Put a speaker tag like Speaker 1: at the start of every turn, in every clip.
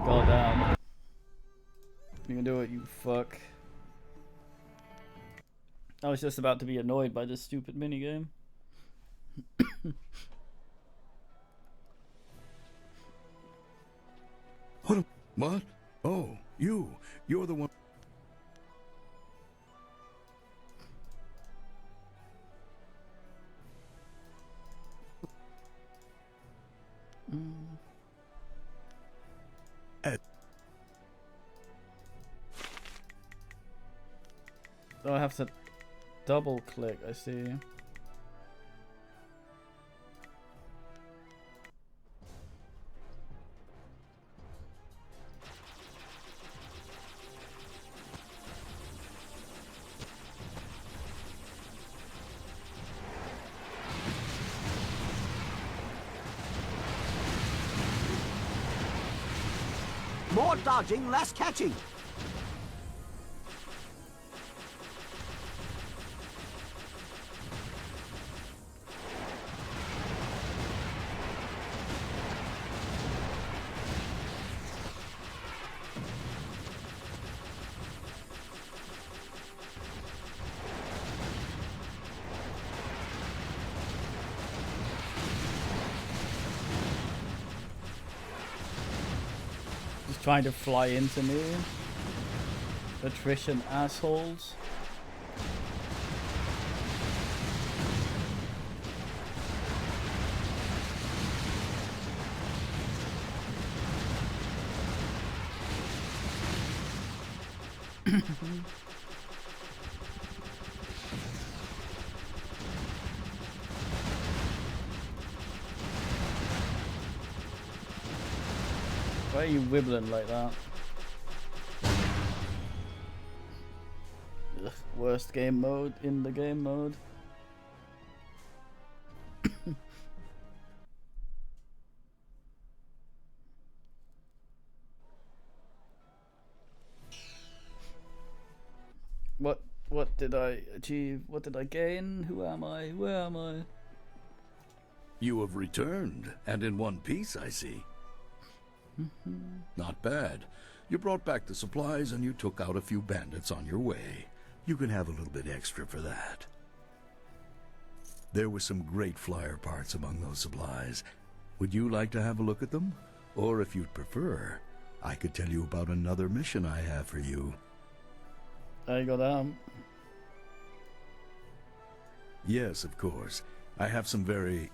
Speaker 1: Goddamn. You can do it, you fuck. I was just about to be annoyed by this stupid minigame.
Speaker 2: What? Oh, you. You're the one.
Speaker 1: So I have to double click, I see.
Speaker 3: More dodging, less catching.
Speaker 1: Just trying to fly into me. Attrition assholes. Why are you wibbling like that? Ugh, worst game mode in the game mode. What did I achieve? What did I gain? Who am I? Where am I?
Speaker 2: You have returned, and in one piece, I see. Not bad. You brought back the supplies and you took out a few bandits on your way. You can have a little bit extra for that. There were some great flyer parts among those supplies. Would you like to have a look at them? Or if you'd prefer, I could tell you about another mission I have for you.
Speaker 1: I got
Speaker 2: Yes, of course. I have some very...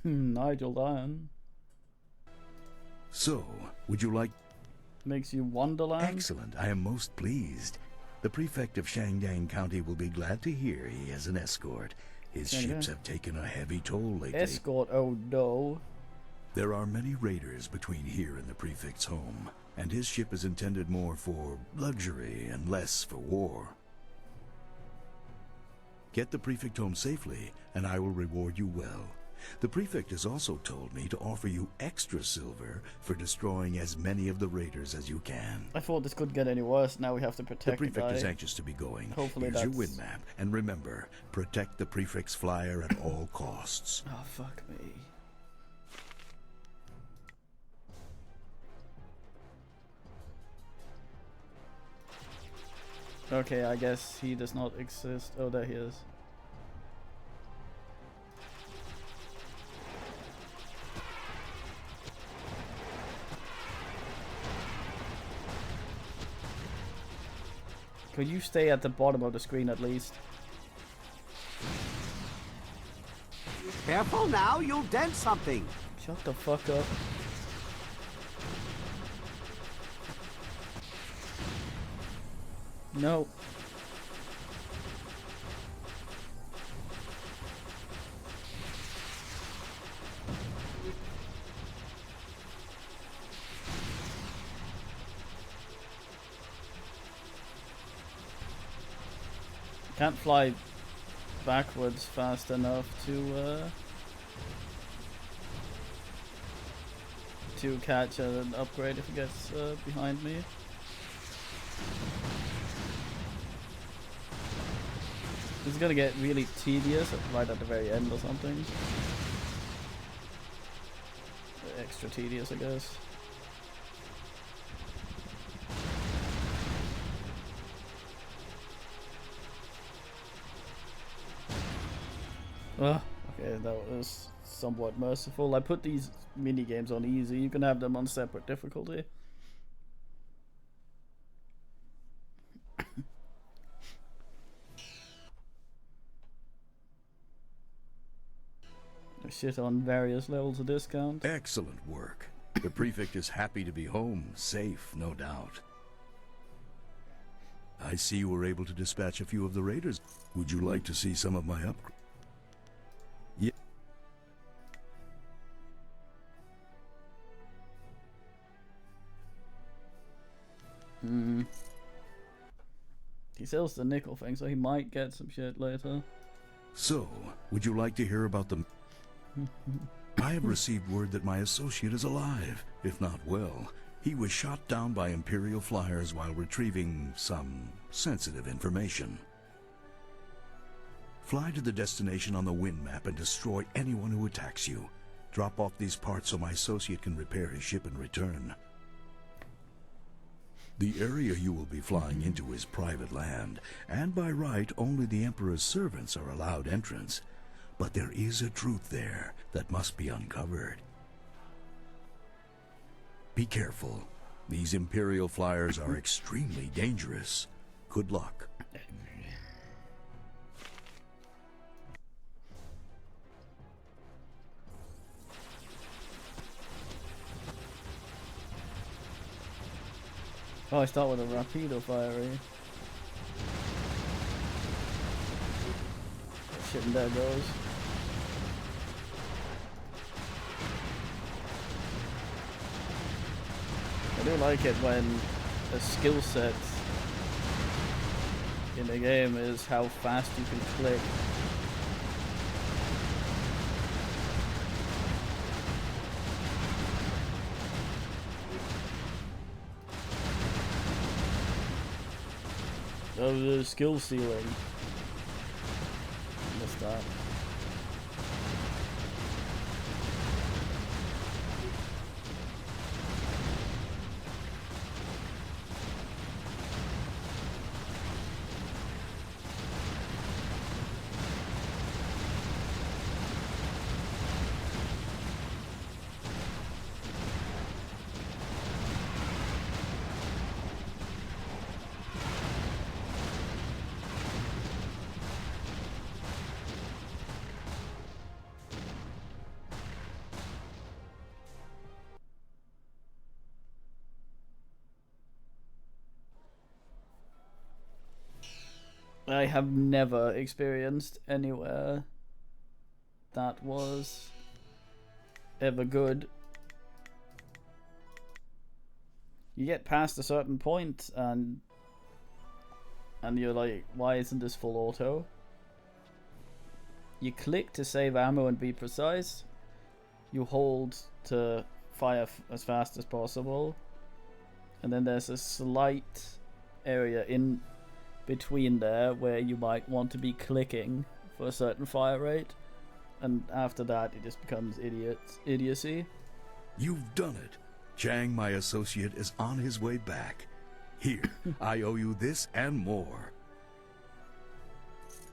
Speaker 1: Nigel Diane.
Speaker 2: So, would you like...
Speaker 1: Makes you Wonderland?
Speaker 2: Excellent. I am most pleased. The prefect of Shandang County will be glad to hear he has an escort. His ships have taken a heavy toll lately.
Speaker 1: Escort, oh no.
Speaker 2: There are many raiders between here and the prefect's home, and his ship is intended more for luxury and less for war. Get the prefect home safely, and I will reward you well. The prefect has also told me to offer you extra silver for destroying as many of the raiders as you can.
Speaker 1: I thought this couldn't get any worse. Now we have to protect
Speaker 2: the prefect
Speaker 1: guy.
Speaker 2: is anxious to be going.
Speaker 1: Hopefully
Speaker 2: Here's
Speaker 1: that's...
Speaker 2: your win map, and remember, protect the prefect's flyer at all costs.
Speaker 1: Oh, fuck me. Okay, I guess he does not exist. Oh, there he is. Could you stay at the bottom of the screen at least?
Speaker 3: Careful now, you'll dent something.
Speaker 1: Shut the fuck up. No. Can't fly backwards fast enough to catch an upgrade if it gets behind me. It's gonna get really tedious right at the very end or something. Extra tedious, I guess. Oh, okay, that was somewhat merciful. I put these mini games on easy. You can have them on separate difficulty. Shit on various levels of discount.
Speaker 2: Excellent work. The prefect is happy to be home, safe, no doubt. I see you were able to dispatch a few of the raiders. Would you like to see some of my upgrades? Yeah.
Speaker 1: He sells the nickel thing, so he might get some shit later.
Speaker 2: So, would you like to hear about the... I have received word that my associate is alive, if not well. He was shot down by Imperial flyers while retrieving some sensitive information. Fly to the destination on the wind map and destroy anyone who attacks you. Drop off these parts so my associate can repair his ship and return. The area you will be flying into is private land, and by right only the Emperor's servants are allowed entrance. But there is a truth there that must be uncovered. Be careful. These Imperial flyers are extremely dangerous. Good luck.
Speaker 1: Oh, I start with a rapido fiery. Shit, and there goes. I do like it when a skill set in the game is how fast you can click. Oh, the skill ceiling. Missed that. I have never experienced anywhere that was ever good. You get past a certain point and you're like, why isn't this full auto? You click to save ammo and be precise. You hold to fire as fast as possible. And then there's a slight area in between there where you might want to be clicking for a certain fire rate, and after that it just becomes idiocy.
Speaker 2: You've done it. Chang, my associate, is on his way back. Here, I owe you this and more.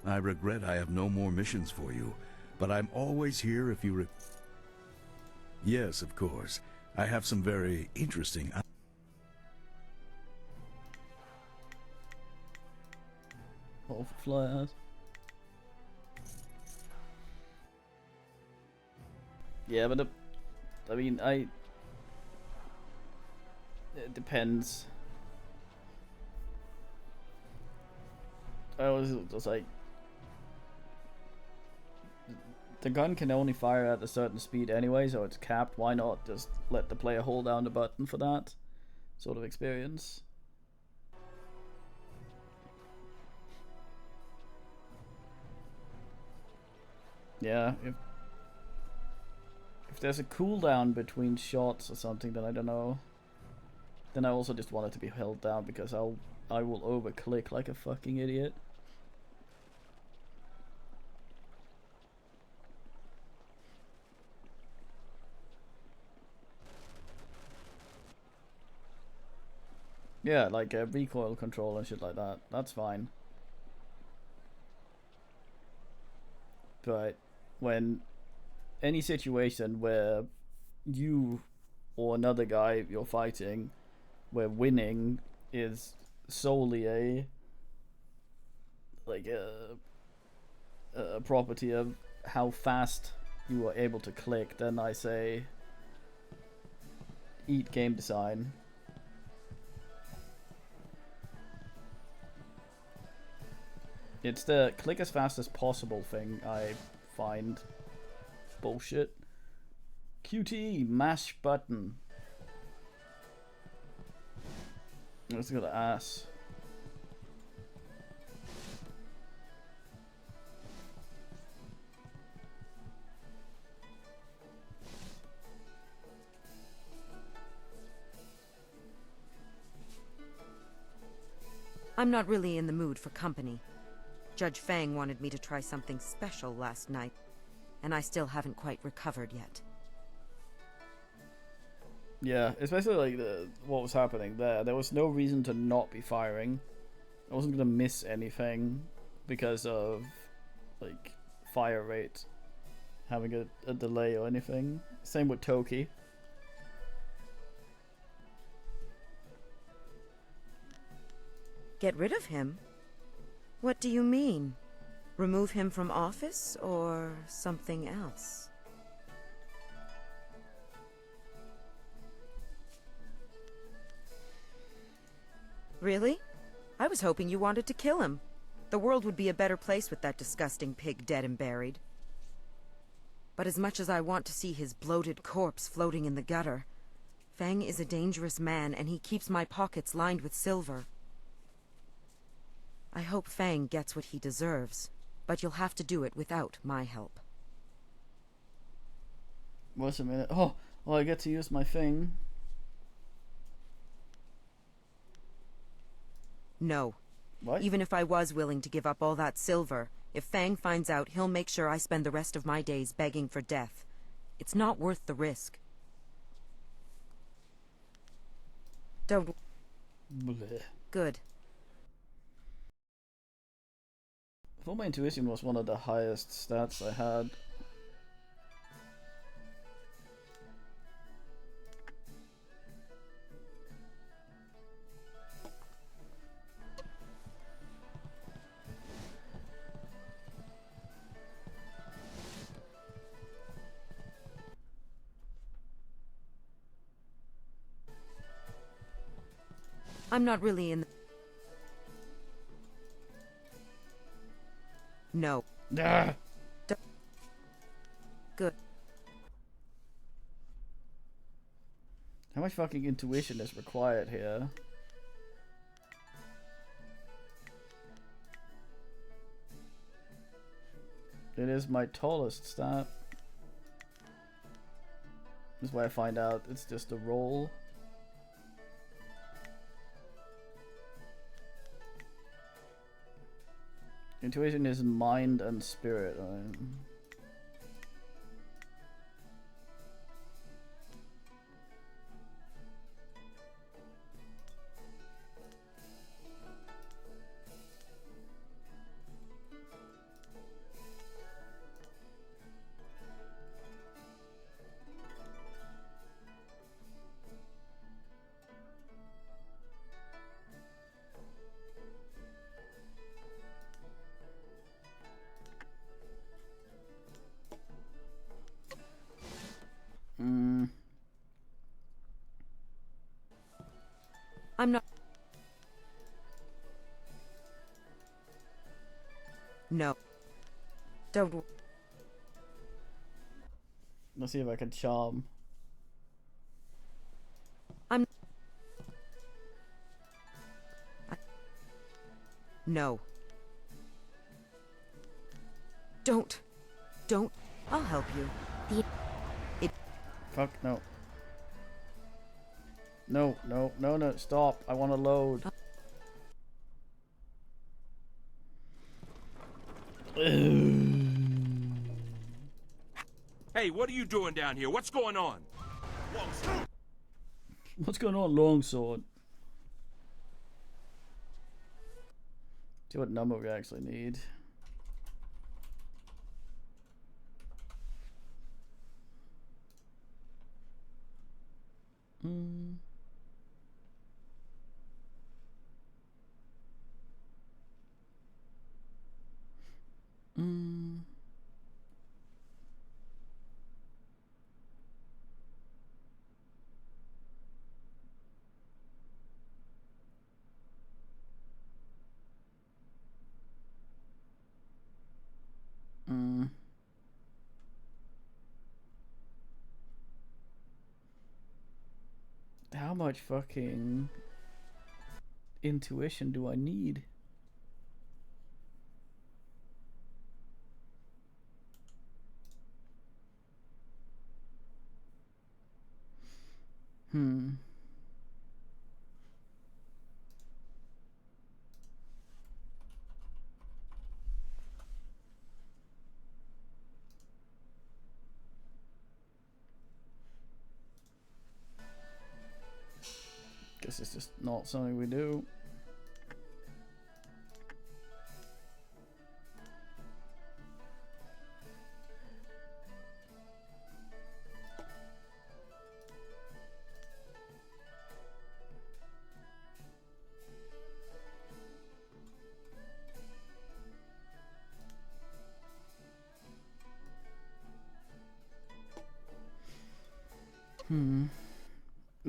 Speaker 2: I regret I have no more missions for you, but I'm always here if you Yes, of course. I have some very interesting...
Speaker 1: All for flyers. Yeah, but I mean, it depends. I was just like, the gun can only fire at a certain speed anyway, so it's capped. Why not just let the player hold down the button for that sort of experience? Yeah, if there's a cooldown between shots or something, then I don't know. Then I also just want it to be held down because I will overclick like a fucking idiot. Yeah, like a recoil control and shit like that. That's fine. But when any situation where you or another guy you're fighting, where winning is solely a property of how fast you are able to click, then I say eat game design. It's the click as fast as possible thing I find bullshit. QTE, mash button. Let's go to ass.
Speaker 4: I'm not really in the mood for company. Judge Fang wanted me to try something special last night, and I still haven't quite recovered yet.
Speaker 1: Yeah, especially like what was happening there. There was no reason to not be firing. I wasn't gonna miss anything because of like fire rate having a delay or anything. Same with Toki.
Speaker 4: Get rid of him? What do you mean? Remove him from office or something else? Really? I was hoping you wanted to kill him. The world would be a better place with that disgusting pig dead and buried. But as much as I want to see his bloated corpse floating in the gutter, Fang is a dangerous man and he keeps my pockets lined with silver. I hope Fang gets what he deserves, but you'll have to do it without my help.
Speaker 1: Wait a minute. Oh, well, I get to use my thing.
Speaker 4: No.
Speaker 1: What?
Speaker 4: Even if I was willing to give up all that silver, if Fang finds out, he'll make sure I spend the rest of my days begging for death. It's not worth the risk. Don't...
Speaker 1: Bleh.
Speaker 4: Good.
Speaker 1: I thought my intuition was one of the highest stats I had.
Speaker 4: I'm not really in the... No.
Speaker 1: Ah!
Speaker 4: Good.
Speaker 1: How much fucking intuition is required here? It is my tallest stat. This is why I find out it's just a roll. Intuition is mind and spirit.
Speaker 4: I'm not... No. Don't...
Speaker 1: Let's see if I can charm.
Speaker 4: No. Don't. I'll help you.
Speaker 1: Fuck, no. No, stop. I want to load.
Speaker 5: Hey, what are you doing down here? What's going on?
Speaker 1: What's going on, longsword? See what number we actually need. Hmm. Hmm. Hmm. How much fucking intuition do I need? Hmm. Guess it's just not something we do.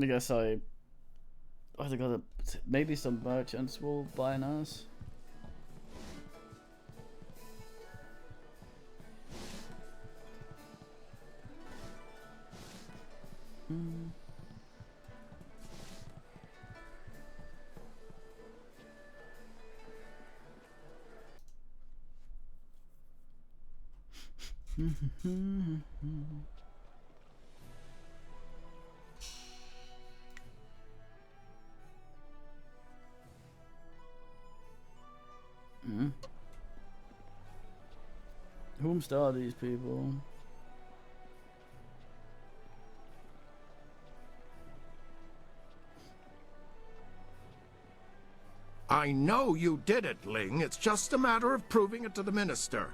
Speaker 1: I guess I gotta, maybe some merchants will buy us. Whomst are these people?
Speaker 6: I know you did it, Ling. It's just a matter of proving it to the minister.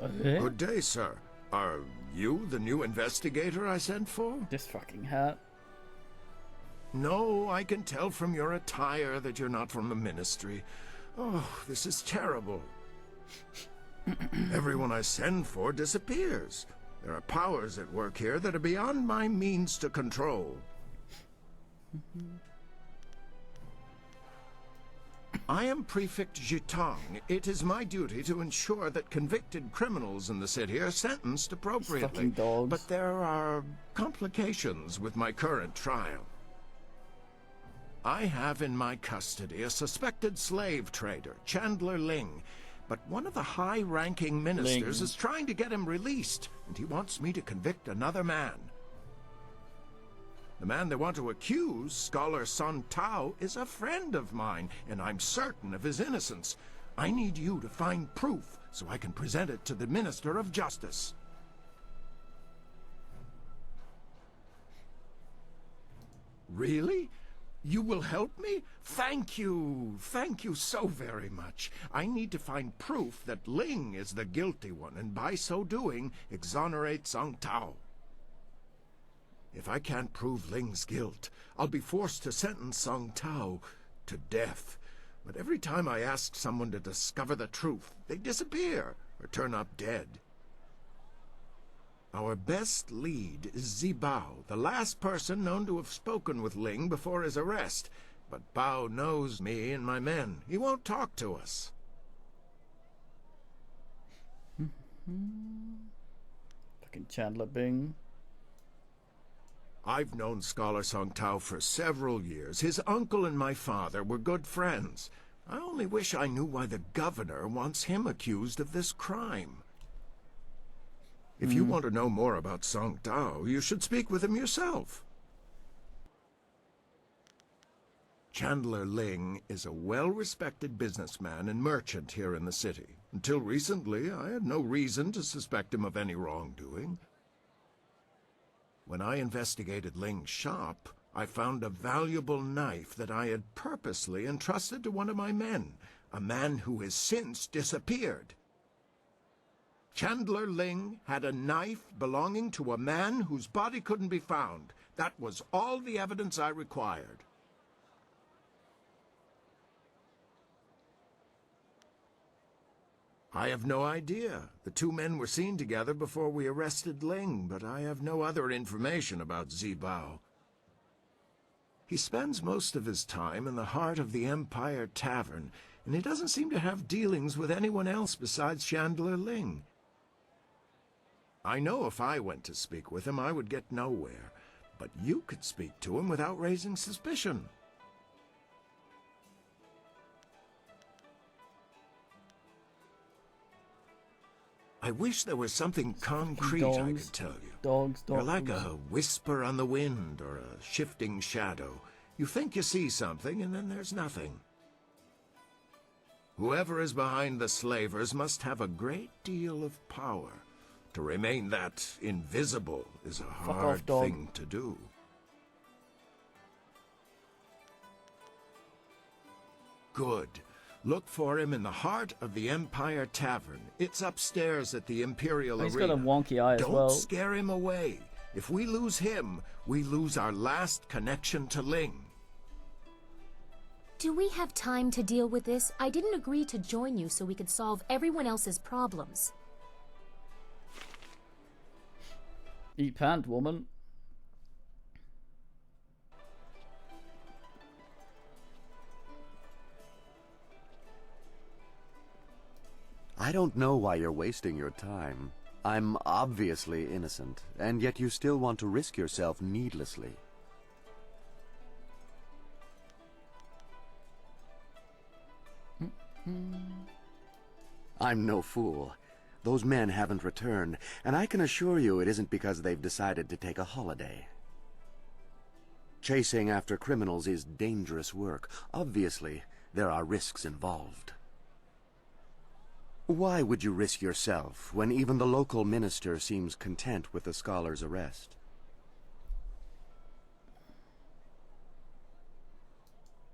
Speaker 1: Okay.
Speaker 6: Good day, sir. Are you the new investigator I sent for?
Speaker 1: This fucking hat.
Speaker 6: No, I can tell from your attire that you're not from the ministry. Oh, this is terrible. Everyone I send for disappears. There are powers at work here that are beyond my means to control. I am Prefect Jitang. It is my duty to ensure that convicted criminals in the city are sentenced appropriately.
Speaker 1: Fucking dogs.
Speaker 6: But there are complications with my current trial. I have in my custody a suspected slave trader, Chandler Ling. But one of the high-ranking ministers is trying to get him released, and he wants me to convict another man. The man they want to accuse, Scholar Sun Tao, is a friend of mine, and I'm certain of his innocence. I need you to find proof so I can present it to the Minister of Justice. Really? You will help me? Thank you. Thank you so very much. I need to find proof that Ling is the guilty one, and by so doing, exonerate Song Tao. If I can't prove Ling's guilt, I'll be forced to sentence Song Tao to death. But every time I ask someone to discover the truth, they disappear or turn up dead. Our best lead is Zibao, the last person known to have spoken with Ling before his arrest. But Bao knows me and my men. He won't talk to us.
Speaker 1: Fucking Chandler Bing.
Speaker 6: I've known Scholar Song Tao for several years. His uncle and my father were good friends. I only wish I knew why the governor wants him accused of this crime. If you want to know more about Song Tao, you should speak with him yourself. Chandler Ling is a well-respected businessman and merchant here in the city. Until recently, I had no reason to suspect him of any wrongdoing. When I investigated Ling's shop, I found a valuable knife that I had purposely entrusted to one of my men, a man who has since disappeared. Chandler Ling had a knife belonging to a man whose body couldn't be found. That was all the evidence I required. I have no idea. The two men were seen together before we arrested Ling, but I have no other information about Zibao. He spends most of his time in the heart of the Empire Tavern, and he doesn't seem to have dealings with anyone else besides Chandler Ling. I know if I went to speak with him, I would get nowhere, but you could speak to him without raising suspicion. I wish there was something concrete I could tell you.
Speaker 1: Dogs.
Speaker 6: You're like a whisper on the wind or a shifting shadow. You think you see something, and then there's nothing. Whoever is behind the slavers must have a great deal of power. To remain that invisible is a hard thing to do. Good. Look for him in the heart of the Empire Tavern. It's upstairs at the Imperial Arena.
Speaker 1: He's got a wonky eye as well.
Speaker 6: Don't scare him away. If we lose him, we lose our last connection to Ling.
Speaker 7: Do we have time to deal with this? I didn't agree to join you so we could solve everyone else's problems.
Speaker 1: Eat pant, woman.
Speaker 8: I don't know why you're wasting your time. I'm obviously innocent, and yet you still want to risk yourself needlessly. I'm no fool. Those men haven't returned, and I can assure you it isn't because they've decided to take a holiday. Chasing after criminals is dangerous work. Obviously, there are risks involved. Why would you risk yourself when even the local minister seems content with the scholar's arrest?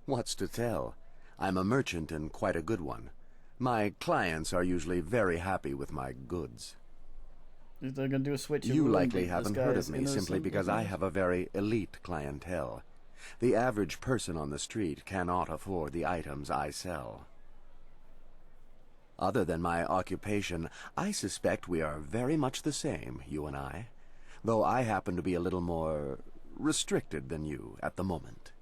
Speaker 8: What's to tell? I'm a merchant and quite a good one. My clients are usually very happy with my goods.
Speaker 1: They're gonna do a switch.
Speaker 8: You likely haven't heard of me simply because I have a very elite clientele. The average person on the street cannot afford the items I sell. Other than my occupation, I suspect we are very much the same, you and I, though I happen to be a little more restricted than you at the moment.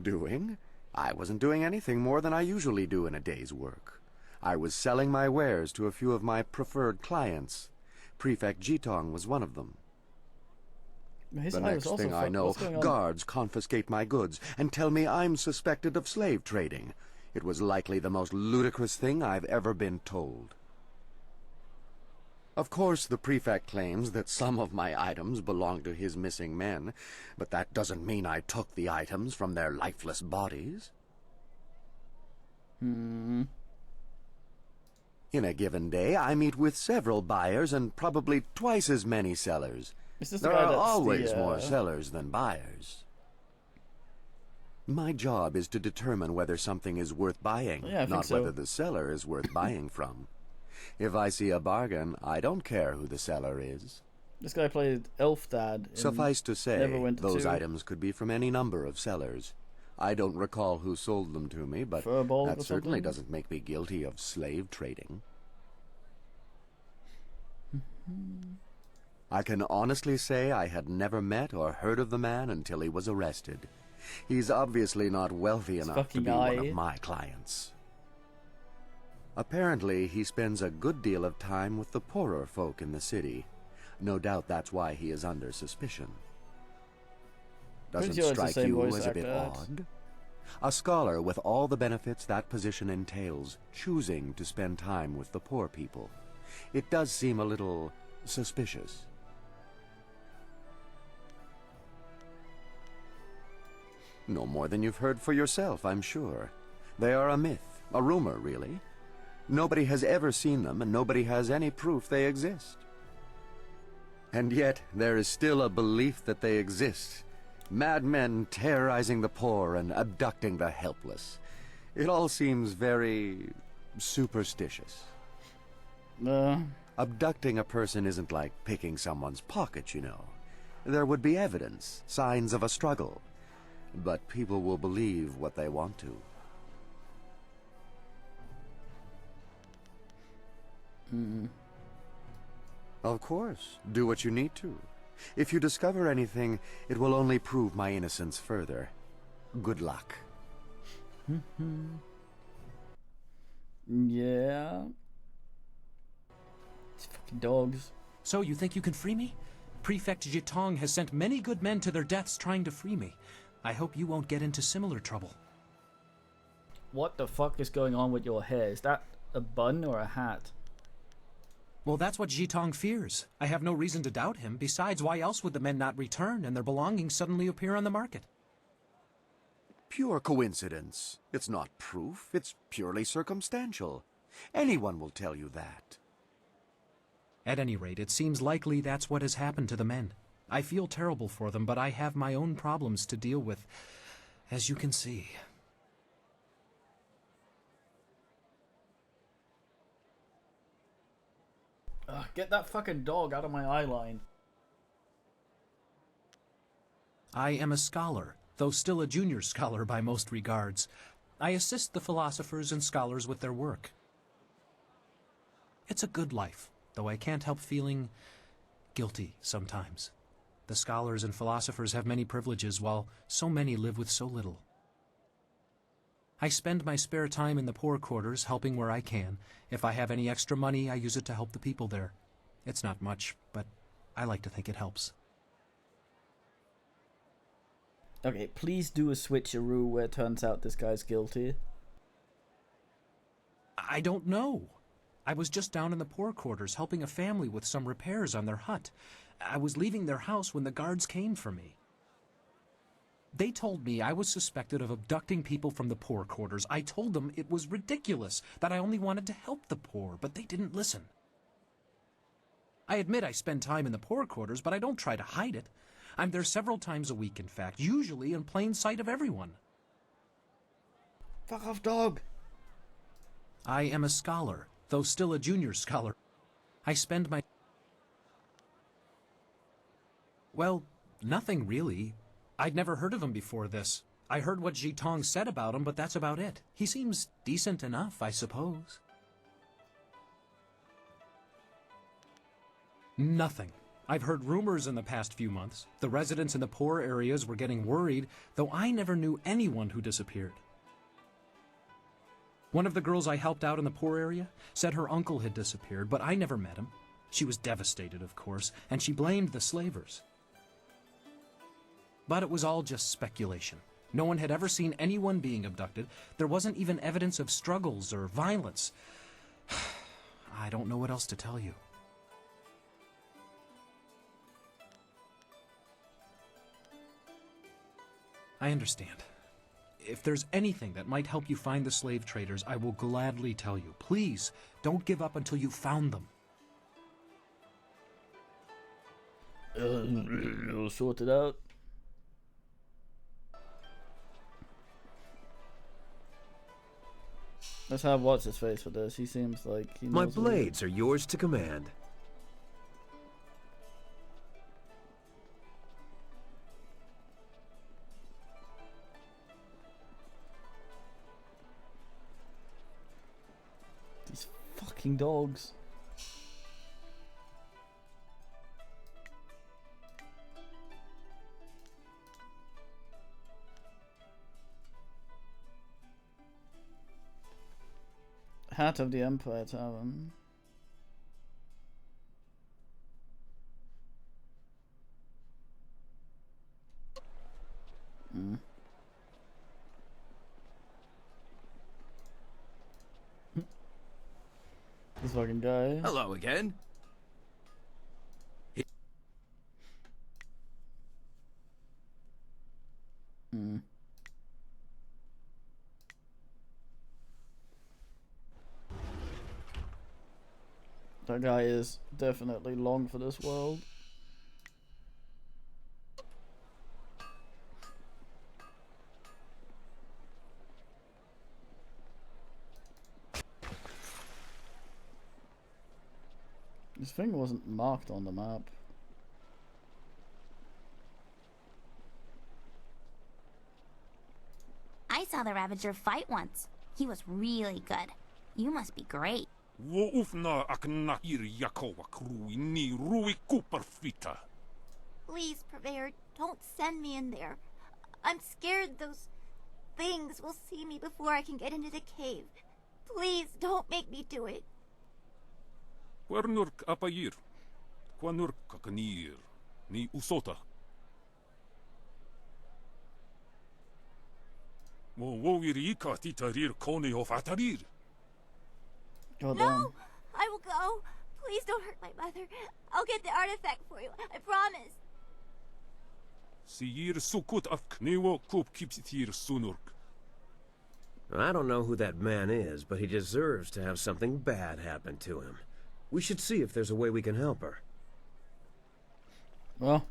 Speaker 8: Doing? I wasn't doing anything more than I usually do in a day's work. I was selling my wares to a few of my preferred clients. Prefect Jitong was one of them. The next thing I know, guards confiscate my goods and tell me I'm suspected of slave trading. It was likely the most ludicrous thing I've ever been told. Of course, the prefect claims that some of my items belong to his missing men, but that doesn't mean I took the items from their lifeless bodies. In a given day, I meet with several buyers and probably twice as many sellers. There are always more sellers than buyers. My job is to determine whether something is worth buying, not whether the seller is worth buying from. If I see a bargain, I don't care who the seller is.
Speaker 1: This guy played Elf Dad.
Speaker 8: Suffice to say, those items could be from any number of sellers. I don't recall who sold them to me, but that certainly doesn't make me guilty of slave trading. I can honestly say I had never met or heard of the man until he was arrested. He's obviously not wealthy enough to be one of my clients. Apparently, he spends a good deal of time with the poorer folk in the city. No doubt that's why he is under suspicion. Doesn't strike you as a bit odd? A scholar with all the benefits that position entails, choosing to spend time with the poor people. It does seem a little suspicious. No more than you've heard for yourself, I'm sure. They are a myth, a rumor, really. Nobody has ever seen them, and nobody has any proof they exist. And yet, there is still a belief that they exist. Madmen terrorizing the poor and abducting the helpless. It all seems very superstitious. Abducting a person isn't like picking someone's pocket, you know. There would be evidence, signs of a struggle. But people will believe what they want to. Of course, do what you need to. If you discover anything, it will only prove my innocence further. Good luck.
Speaker 1: Yeah. These fucking dogs.
Speaker 9: So you think you can free me? Prefect Jitong has sent many good men to their deaths trying to free me. I hope you won't get into similar trouble.
Speaker 1: What the fuck is going on with your hair? Is that a bun or a hat?
Speaker 9: Well, that's what Jitong fears. I have no reason to doubt him. Besides, why else would the men not return and their belongings suddenly appear on the market?
Speaker 8: Pure coincidence. It's not proof. It's purely circumstantial. Anyone will tell you that.
Speaker 9: At any rate, it seems likely that's what has happened to the men. I feel terrible for them, but I have my own problems to deal with, as you can see.
Speaker 1: Ugh, get that fucking dog out of my eye line.
Speaker 9: I am a scholar, though still a junior scholar by most regards. I assist the philosophers and scholars with their work. It's a good life, though I can't help feeling guilty sometimes. The scholars and philosophers have many privileges, while so many live with so little. I spend my spare time in the poor quarters, helping where I can. If I have any extra money, I use it to help the people there. It's not much, but I like to think it helps.
Speaker 1: Okay, please do a switcheroo where it turns out this guy's guilty.
Speaker 9: I don't know. I was just down in the poor quarters helping a family with some repairs on their hut. I was leaving their house when the guards came for me. They told me I was suspected of abducting people from the poor quarters. I told them it was ridiculous, that I only wanted to help the poor, but they didn't listen. I admit I spend time in the poor quarters, but I don't try to hide it. I'm there several times a week, in fact, usually in plain sight of everyone.
Speaker 1: Fuck off, dog!
Speaker 9: I am a scholar, though still a junior scholar. I spend my... Well, nothing really. I'd never heard of him before this. I heard what Jitong said about him, but that's about it. He seems decent enough, I suppose. Nothing. I've heard rumors in the past few months. The residents in the poor areas were getting worried, though I never knew anyone who disappeared. One of the girls I helped out in the poor area said her uncle had disappeared, but I never met him. She was devastated, of course, and she blamed the slavers. But it was all just speculation. No one had ever seen anyone being abducted. There wasn't even evidence of struggles or violence. I don't know what else to tell you. I understand. If there's anything that might help you find the slave traders, I will gladly tell you. Please, don't give up until you've found them.
Speaker 1: We'll sort it out. Let's have what's his face for this. He seems like he knows
Speaker 10: My
Speaker 1: what
Speaker 10: blades are yours to command.
Speaker 1: These fucking dogs. Hat of the Empire Tavern. This fucking guy.
Speaker 10: Hello again.
Speaker 1: That guy is definitely long for this world. This thing wasn't marked on the map.
Speaker 11: I saw the Ravager fight once. He was really good. You must be great.
Speaker 5: Please,
Speaker 11: Purveyor, don't send me in there. I'm scared those things will see me before I can get into the cave. Please, don't make me do it.
Speaker 5: Quernurk apayir. Quanurk kakanir. Ni usota. Wowirika titarir kone of atarir.
Speaker 11: No! I will go. Please don't hurt my mother. I'll get the artifact for you. I promise.
Speaker 5: Siyir sukut af knewo kup kipsitir sunurk.
Speaker 10: I don't know who that man is, but he deserves to have something bad happen to him. We should see if there's a way we can help her.
Speaker 1: Well.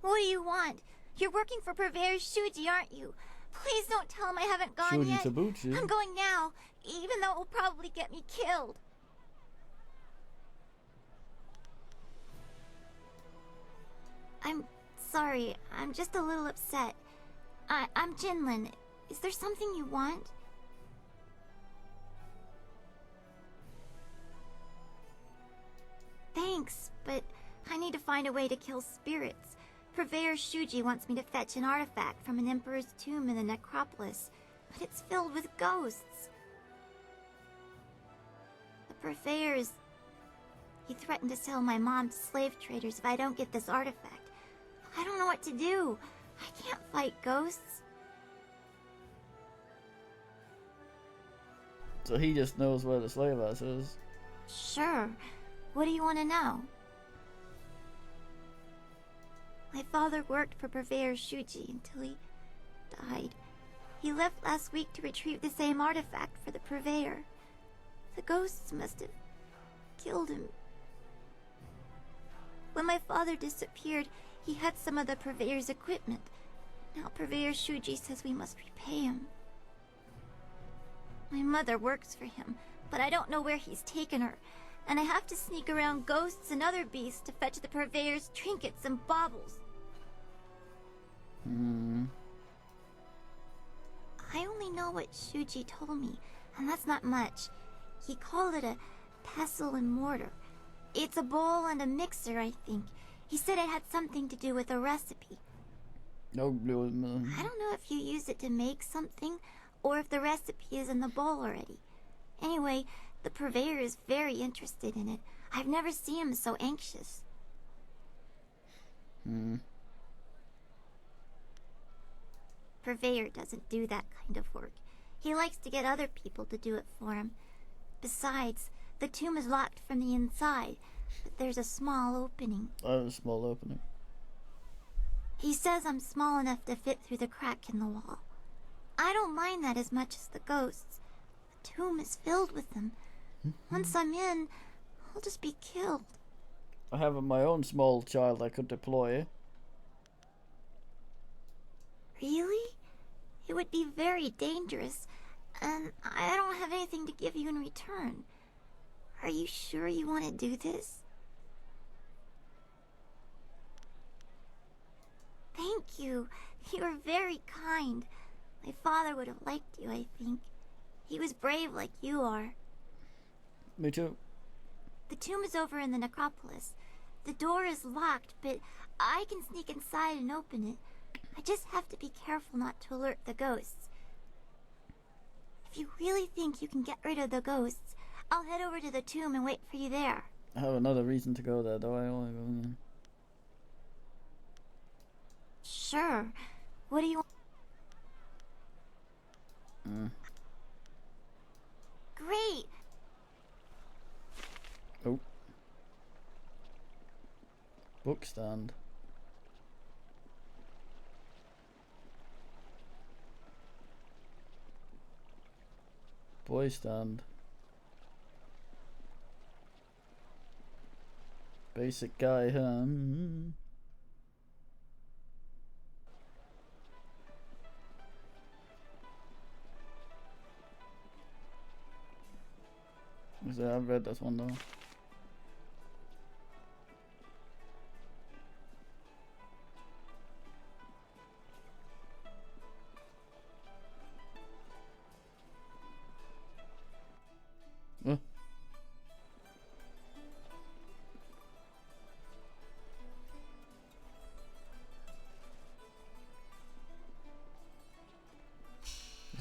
Speaker 11: What do you want? You're working for Purveyor Shuji, aren't you? Please don't tell him I haven't gone
Speaker 1: Shuji
Speaker 11: yet.
Speaker 1: Tabuchi.
Speaker 11: I'm going now, even though it will probably get me killed. I'm sorry. I'm just a little upset. I'm Jinlin. Is there something you want? Thanks, but I need to find a way to kill spirits. Purveyor Shuji wants me to fetch an artifact from an emperor's tomb in the necropolis, but it's filled with ghosts. The Purveyors... He threatened to sell my mom to slave traders if I don't get this artifact. I don't know what to do. I can't fight ghosts.
Speaker 1: So he just knows where the slave house is.
Speaker 11: Sure. What do you want to know? My father worked for Purveyor Shuji until he died. He left last week to retrieve the same artifact for the Purveyor. The ghosts must have killed him. When my father disappeared, he had some of the Purveyor's equipment. Now Purveyor Shuji says we must repay him. My mother works for him, but I don't know where he's taken her, and I have to sneak around ghosts and other beasts to fetch the Purveyor's trinkets and baubles. I only know what Shuji told me, and that's not much. He called it a pestle and mortar. It's a bowl and a mixer, I think. He said it had something to do with a recipe. I don't know if you use it to make something, or if the recipe is in the bowl already. Anyway, the Purveyor is very interested in it. I've never seen him so anxious. Purveyor doesn't do that kind of work. He likes to get other people to do it for him. Besides, the tomb is locked from the inside, but there's a small opening.
Speaker 1: Oh, a small opening.
Speaker 11: He says I'm small enough to fit through the crack in the wall. I don't mind that as much as the ghosts. The tomb is filled with them. Once I'm in, I'll just be killed.
Speaker 1: I have my own small child I could deploy.
Speaker 11: Really? It would be very dangerous, and I don't have anything to give you in return. Are you sure you want to do this? Thank you. You are very kind. My father would have liked you, I think. He was brave like you are.
Speaker 1: Me too.
Speaker 11: The tomb is over in the necropolis. The door is locked, but I can sneak inside and open it. I just have to be careful not to alert the ghosts. If you really think you can get rid of the ghosts, I'll head over to the tomb and wait for you there.
Speaker 1: I have another reason to go there, though. I only go in.
Speaker 11: Sure. What do you want? Great!
Speaker 1: Oh. Book stand. Boy stand. Basic guy, huh? I've read this one though.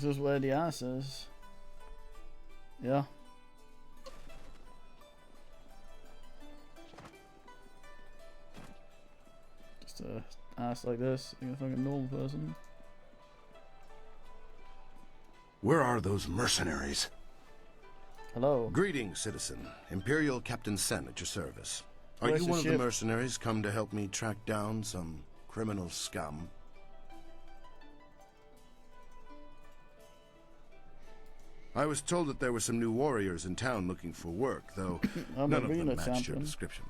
Speaker 1: is where the ass is. Yeah. Just a ass like this, like a fucking normal person.
Speaker 2: Where are those mercenaries?
Speaker 1: Hello.
Speaker 2: Greetings, citizen. Imperial Captain Sen at your service. Are
Speaker 1: Where's
Speaker 2: you
Speaker 1: the
Speaker 2: one of
Speaker 1: ship?
Speaker 2: the mercenaries come to help me track down some criminal scum? I was told that there were some new warriors in town looking for work, though
Speaker 1: I'm
Speaker 2: none
Speaker 1: a
Speaker 2: of them
Speaker 1: arena
Speaker 2: matched your
Speaker 1: champion.
Speaker 2: description.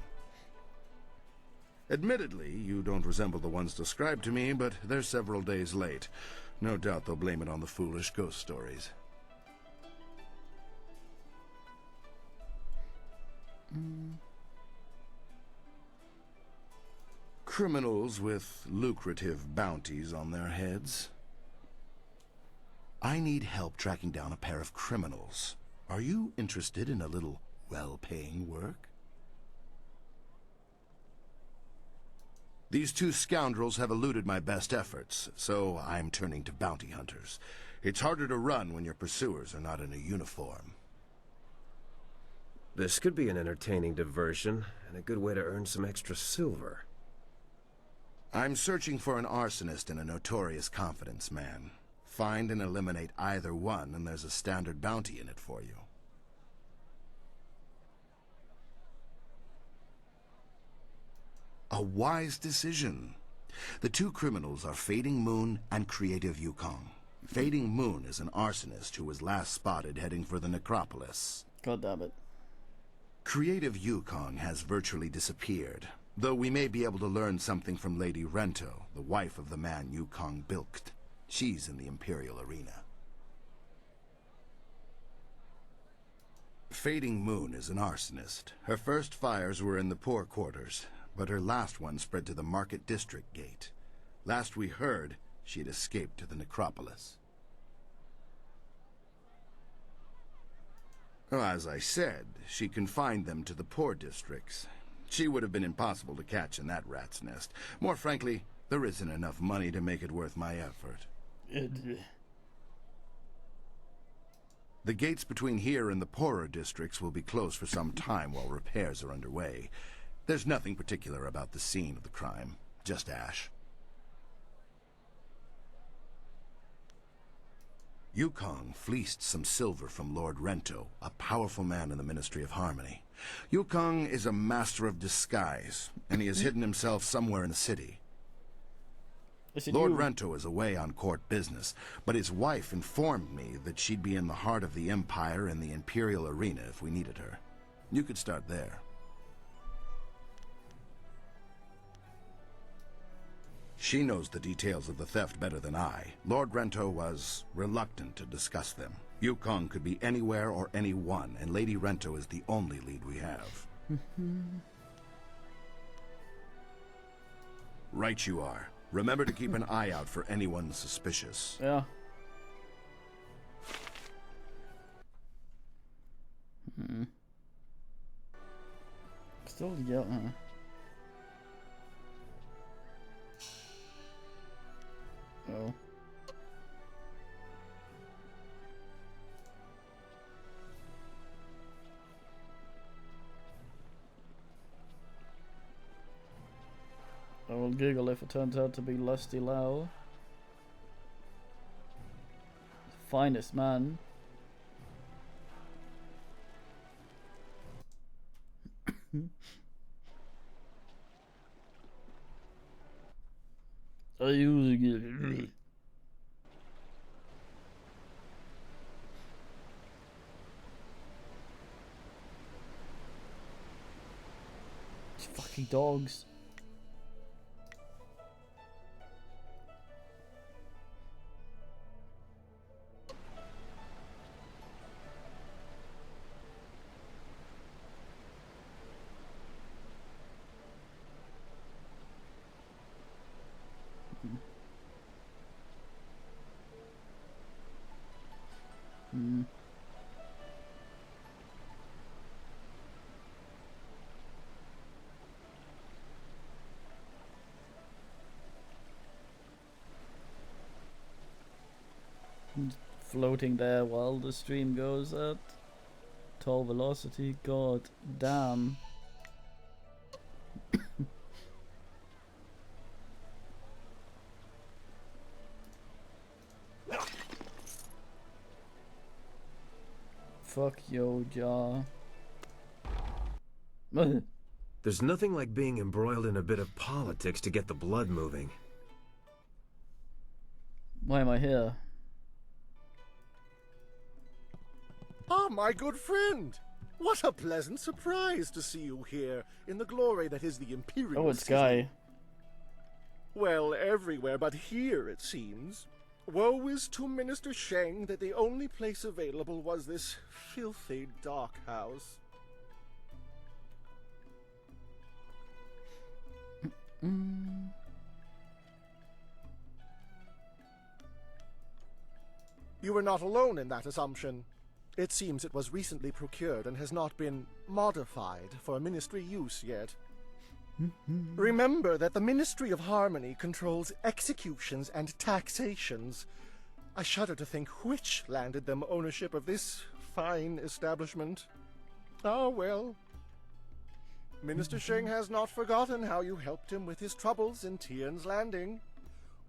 Speaker 2: Admittedly, you don't resemble the ones described to me, but they're several days late. No doubt they'll blame it on the foolish ghost stories. Criminals with lucrative bounties on their heads. I need help tracking down a pair of criminals. Are you interested in a little well-paying work? These two scoundrels have eluded my best efforts, so I'm turning to bounty hunters. It's harder to run when your pursuers are not in a uniform.
Speaker 10: This could be an entertaining diversion, and a good way to earn some extra silver.
Speaker 2: I'm searching for an arsonist and a notorious confidence man. Find and eliminate either one, and there's a standard bounty in it for you. A wise decision. The two criminals are Fading Moon and Creative Yukong. Fading Moon is an arsonist who was last spotted heading for the necropolis.
Speaker 1: God damn it.
Speaker 2: Creative Yukong has virtually disappeared, though we may be able to learn something from Lady Rento, the wife of the man Yukong bilked. She's in the Imperial arena. Fading Moon is an arsonist. Her first fires were in the poor quarters, but her last one spread to the Market District Gate. Last we heard, she had escaped to the necropolis. Well, as I said, she confined them to the poor districts. She would have been impossible to catch in that rat's nest. More frankly, there isn't enough money to make it worth my effort. The gates between here and the poorer districts will be closed for some time while repairs are underway. There's nothing particular about the scene of the crime, just ash. Yukong fleeced some silver from Lord Rento, a powerful man in the Ministry of Harmony. Yukong is a master of disguise, and he has hidden himself somewhere in the city. Lord Rento is away on court business, but his wife informed me that she'd be in the heart of the Empire in the Imperial arena if we needed her. You could start there. She knows the details of the theft better than I. Lord Rento was reluctant to discuss them. Yukong could be anywhere or anyone, and Lady Rento is the only lead we have. Right you are. Remember to keep an eye out for anyone suspicious.
Speaker 1: Yeah. Still yelling, huh? Oh. I will giggle if it turns out to be Lusty Lau. Finest man. I using it. These fucking dogs. floating there while the stream goes at tall velocity. God damn. Fuck yo, jaw.
Speaker 10: There's nothing like being embroiled in a bit of politics to get the blood moving.
Speaker 1: Why am I here?
Speaker 12: Ah, my good friend! What a pleasant surprise to see you here, in the glory that is the Imperial
Speaker 1: Oh, it's
Speaker 12: City.
Speaker 1: Guy.
Speaker 12: Well, everywhere but here, it seems. Woe is to Minister Sheng that the only place available was this filthy dockhouse. You are not alone in that assumption. It seems it was recently procured and has not been modified for ministry use yet. Remember that the Ministry of Harmony controls executions and taxations. I shudder to think which landed them ownership of this fine establishment. Ah, well. Minister Sheng has not forgotten how you helped him with his troubles in Tian's Landing.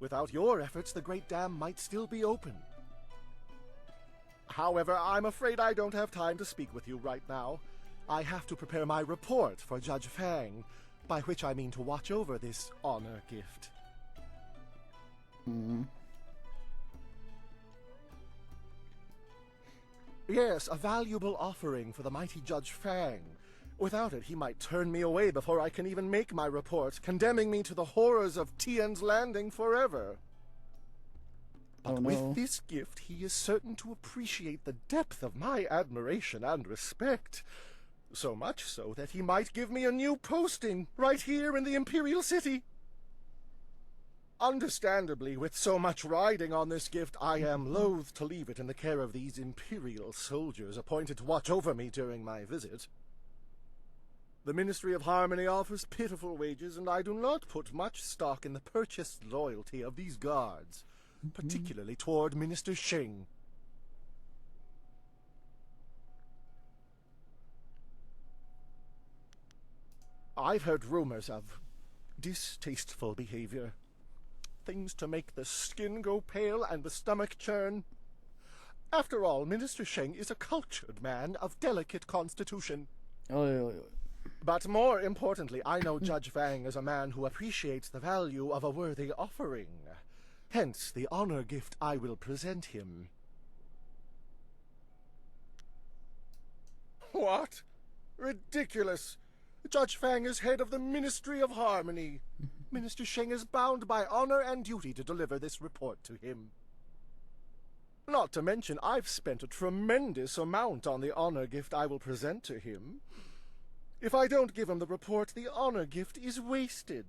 Speaker 12: Without your efforts, the Great Dam might still be open. However, I'm afraid I don't have time to speak with you right now. I have to prepare my report for Judge Fang, by which I mean to watch over this honor gift. Yes, a valuable offering for the mighty Judge Fang. Without it, he might turn me away before I can even make my report, condemning me to the horrors of Tian's Landing forever. But with this gift, he is certain to appreciate the depth of my admiration and respect. So much so that he might give me a new posting right here in the Imperial City. Understandably, with so much riding on this gift, I am loath to leave it in the care of these Imperial soldiers appointed to watch over me during my visit. The Ministry of Harmony offers pitiful wages, and I do not put much stock in the purchased loyalty of these guards, particularly toward Minister Sheng. I've heard rumors of distasteful behavior. Things to make the skin go pale and the stomach churn. After all, Minister Sheng is a cultured man of delicate constitution. But more importantly, I know Judge Fang is a man who appreciates the value of a worthy offering. Hence the honor gift I will present him. What? Ridiculous! Judge Fang is head of the Ministry of Harmony. Minister Sheng is bound by honor and duty to deliver this report to him. Not to mention, I've spent a tremendous amount on the honor gift I will present to him. If I don't give him the report, the honor gift is wasted.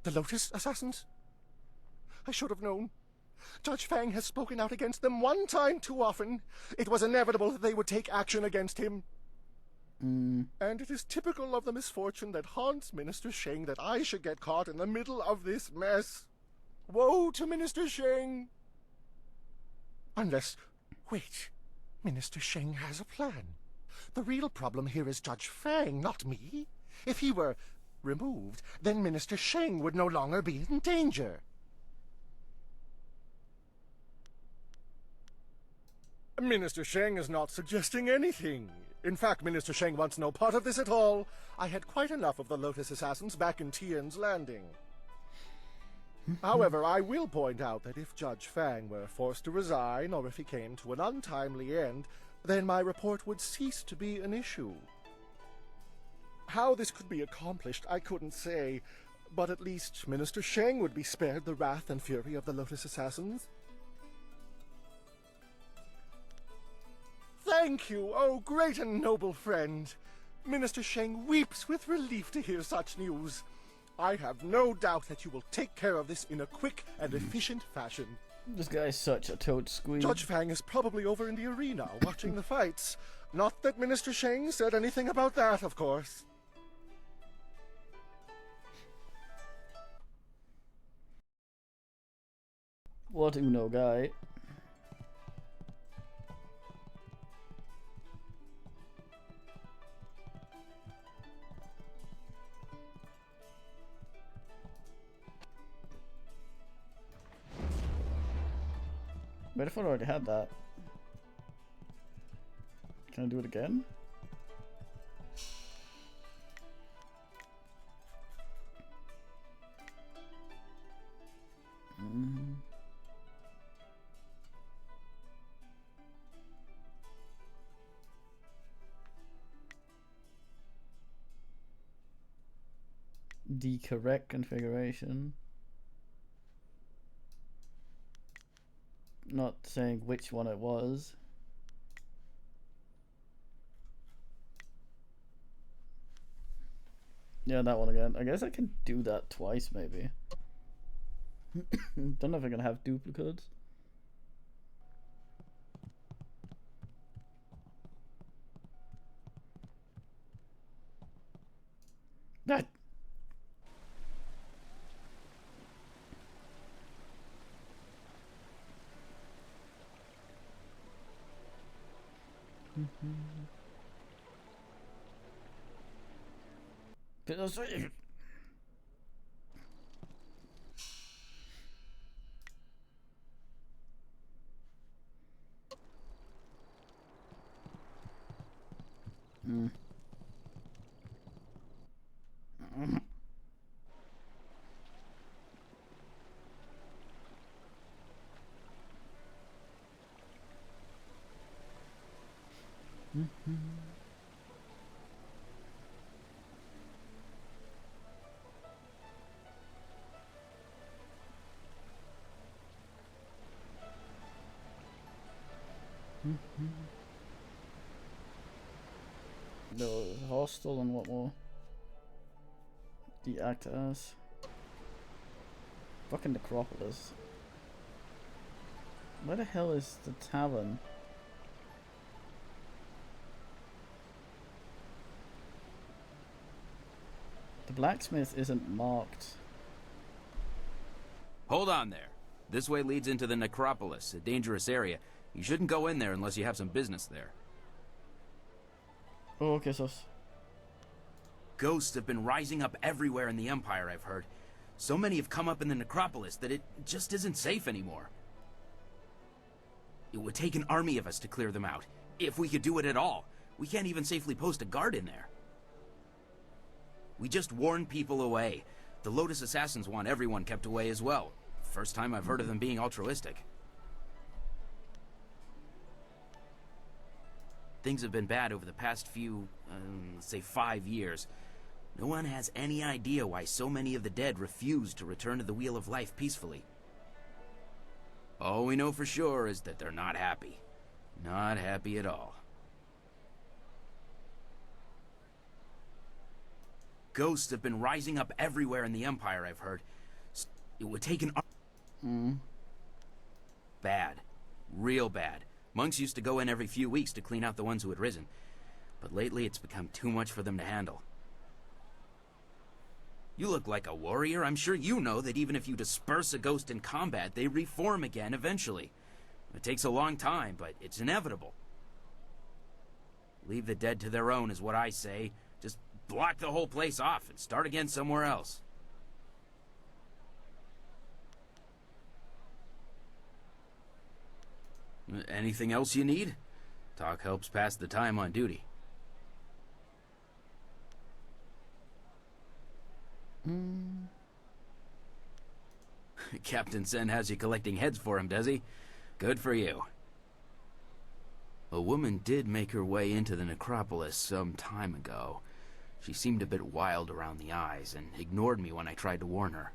Speaker 12: The Lotus Assassins? I should have known. Judge Fang has spoken out against them one time too often. It was inevitable that they would take action against him. And it is typical of the misfortune that haunts Minister Sheng that I should get caught in the middle of this mess. Woe to Minister Sheng! Unless... wait. Minister Sheng has a plan. The real problem here is Judge Fang, not me. If he were removed, then Minister Sheng would no longer be in danger. Minister Sheng is not suggesting anything. In fact, Minister Sheng wants no part of this at all. I had quite enough of the Lotus Assassins back in Tian's Landing. However, I will point out that if Judge Fang were forced to resign, or if he came to an untimely end, then my report would cease to be an issue. How this could be accomplished, I couldn't say, but at least Minister Sheng would be spared the wrath and fury of the Lotus Assassins. Thank you, oh great and noble friend. Minister Sheng weeps with relief to hear such news. I have no doubt that you will take care of this in a quick and efficient fashion.
Speaker 1: This guy's such a toad squeak.
Speaker 12: Judge Fang is probably over in the arena watching the fights. Not that Minister Sheng said anything about that, of course.
Speaker 1: What Uno guy? But if I already had that, can I do it again? The correct configuration. Not saying which one it was. Yeah, that one again. I guess I can do that twice, maybe. Don't know if I'm gonna have duplicates. That. No, hostel and what more? The actors. Fucking necropolis. Where the hell is the tavern? The blacksmith isn't marked.
Speaker 13: Hold on there. This way leads into the necropolis, a dangerous area. You shouldn't go in there unless you have some business there.
Speaker 1: Oh, okay, so.
Speaker 13: Ghosts have been rising up everywhere in the Empire, I've heard. So many have come up in the necropolis that it just isn't safe anymore. It would take an army of us to clear them out, if we could do it at all. We can't even safely post a guard in there. We just warn people away. The Lotus Assassins want everyone kept away as well. First time I've heard of them being altruistic. Things have been bad over the past few, let's say 5 years. No one has any idea why so many of the dead refuse to return to the Wheel of Life peacefully. All we know for sure is that they're not happy. Not happy at all. Ghosts have been rising up everywhere in the Empire, I've heard. It would take an... Bad. Real bad. Monks used to go in every few weeks to clean out the ones who had risen. But lately it's become too much for them to handle. You look like a warrior. I'm sure you know that even if you disperse a ghost in combat, they reform again eventually. It takes a long time, but it's inevitable. Leave the dead to their own is what I say. Just block the whole place off and start again somewhere else. Anything else you need? Talk helps pass the time on duty. Captain Sen has you collecting heads for him, does he? Good for you. A woman did make her way into the necropolis some time ago. She seemed a bit wild around the eyes and ignored me when I tried to warn her.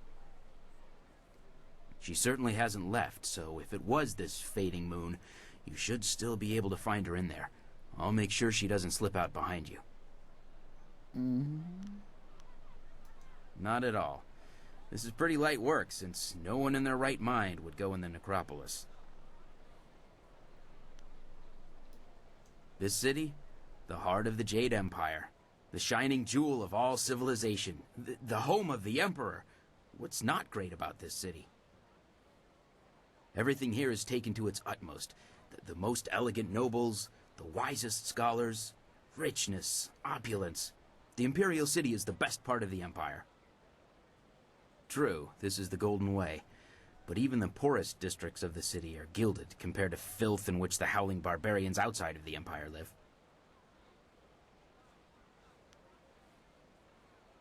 Speaker 13: She certainly hasn't left, so if it was this fading moon, you should still be able to find her in there. I'll make sure she doesn't slip out behind you. Not at all. This is pretty light work, since no one in their right mind would go in the necropolis. This city, the heart of the Jade Empire, the shining jewel of all civilization, the home of the Emperor. What's not great about this city? Everything here is taken to its utmost. The most elegant nobles, the wisest scholars, richness, opulence. The Imperial City is the best part of the Empire. True, this is the Golden Way, but even the poorest districts of the city are gilded compared to filth in which the howling barbarians outside of the Empire live.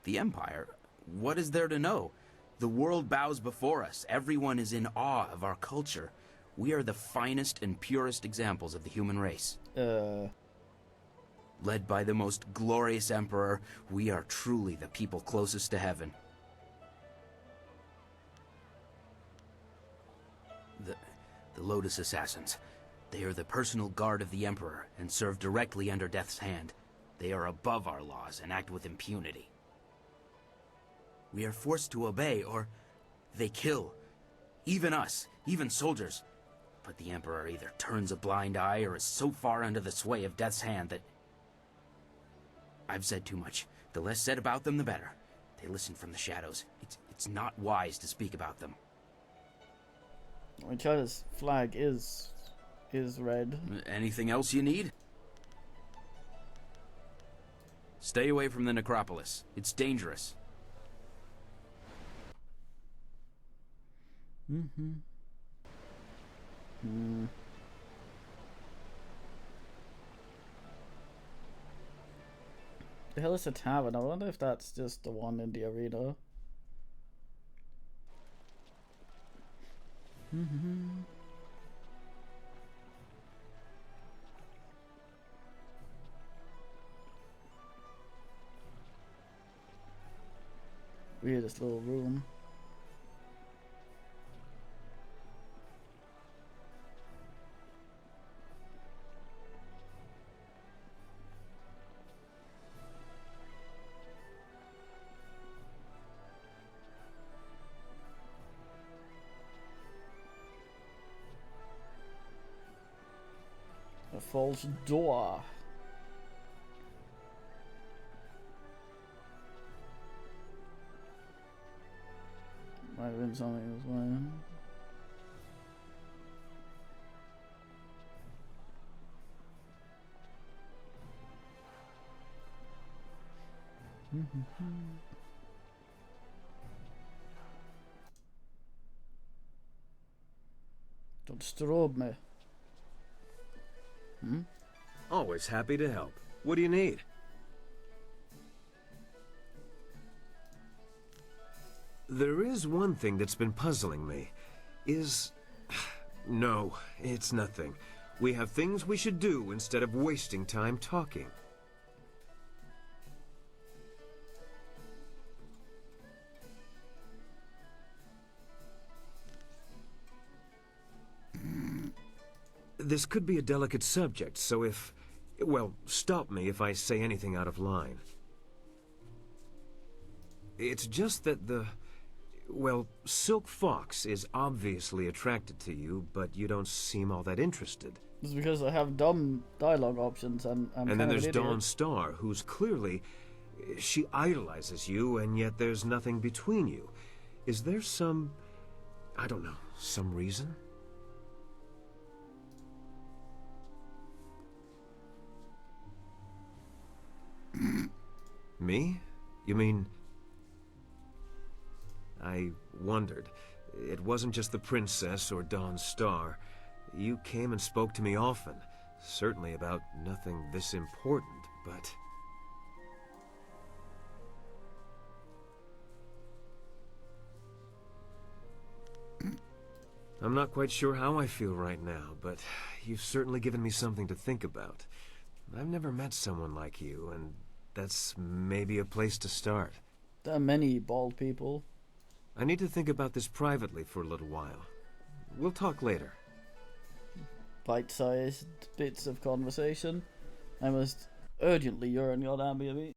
Speaker 13: The Empire? What is there to know? The world bows before us. Everyone is in awe of our culture. We are the finest and purest examples of the human race. Led by the most glorious emperor, we are truly the people closest to heaven. The Lotus Assassins. They are the personal guard of the Emperor and serve directly under Death's hand. They are above our laws and act with impunity. We are forced to obey, or they kill. Even us, even soldiers. But the Emperor either turns a blind eye or is so far under the sway of Death's hand that... I've said too much. The less said about them, the better. They listen from the shadows. It's not wise to speak about them.
Speaker 1: I mean, China's flag is red.
Speaker 13: Anything else you need? Stay away from the necropolis. It's dangerous.
Speaker 1: The hell is a tavern? I wonder if that's just the one in the arena. Weirdest little room. A false door. Might have been something as well. Don't strobe me.
Speaker 10: Always happy to help. What do you need? There is one thing that's been puzzling me. No, it's nothing. We have things we should do instead of wasting time talking. This could be a delicate subject, so well, stop me if I say anything out of line. It's just that Silk Fox is obviously attracted to you, but you don't seem all that interested.
Speaker 1: It's because I have dumb dialogue options and I'm
Speaker 10: And then there's
Speaker 1: an idiot.
Speaker 10: Dawn Star, who's clearly... She idolizes you, and yet there's nothing between you. Is there some... I don't know, some reason? Me? You mean... I wondered. It wasn't just the princess or Dawn Star. You came and spoke to me often. Certainly about nothing this important, but... I'm not quite sure how I feel right now, but you've certainly given me something to think about. I've never met someone like you, and that's maybe a place to start.
Speaker 1: There are many bald people.
Speaker 10: I need to think about this privately for a little while. We'll talk later.
Speaker 1: Bite-sized bits of conversation. I must urgently urine on Airbnb.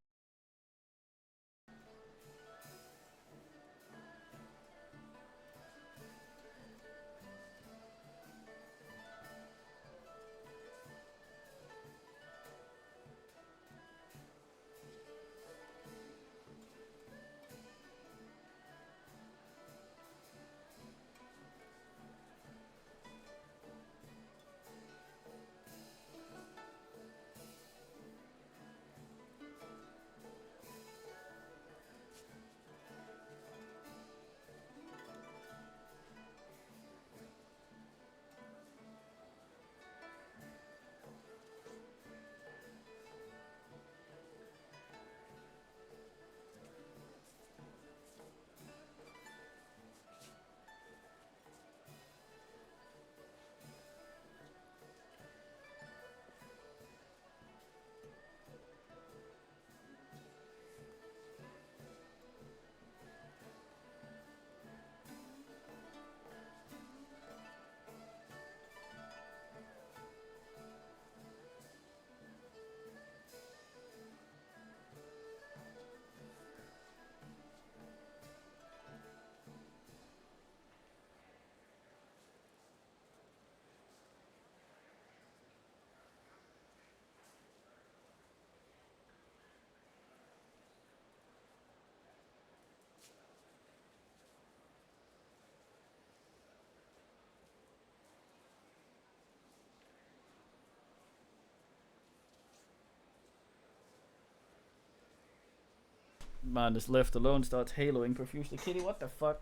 Speaker 1: man is left alone starts haloing profusely. Kitty, what the fuck?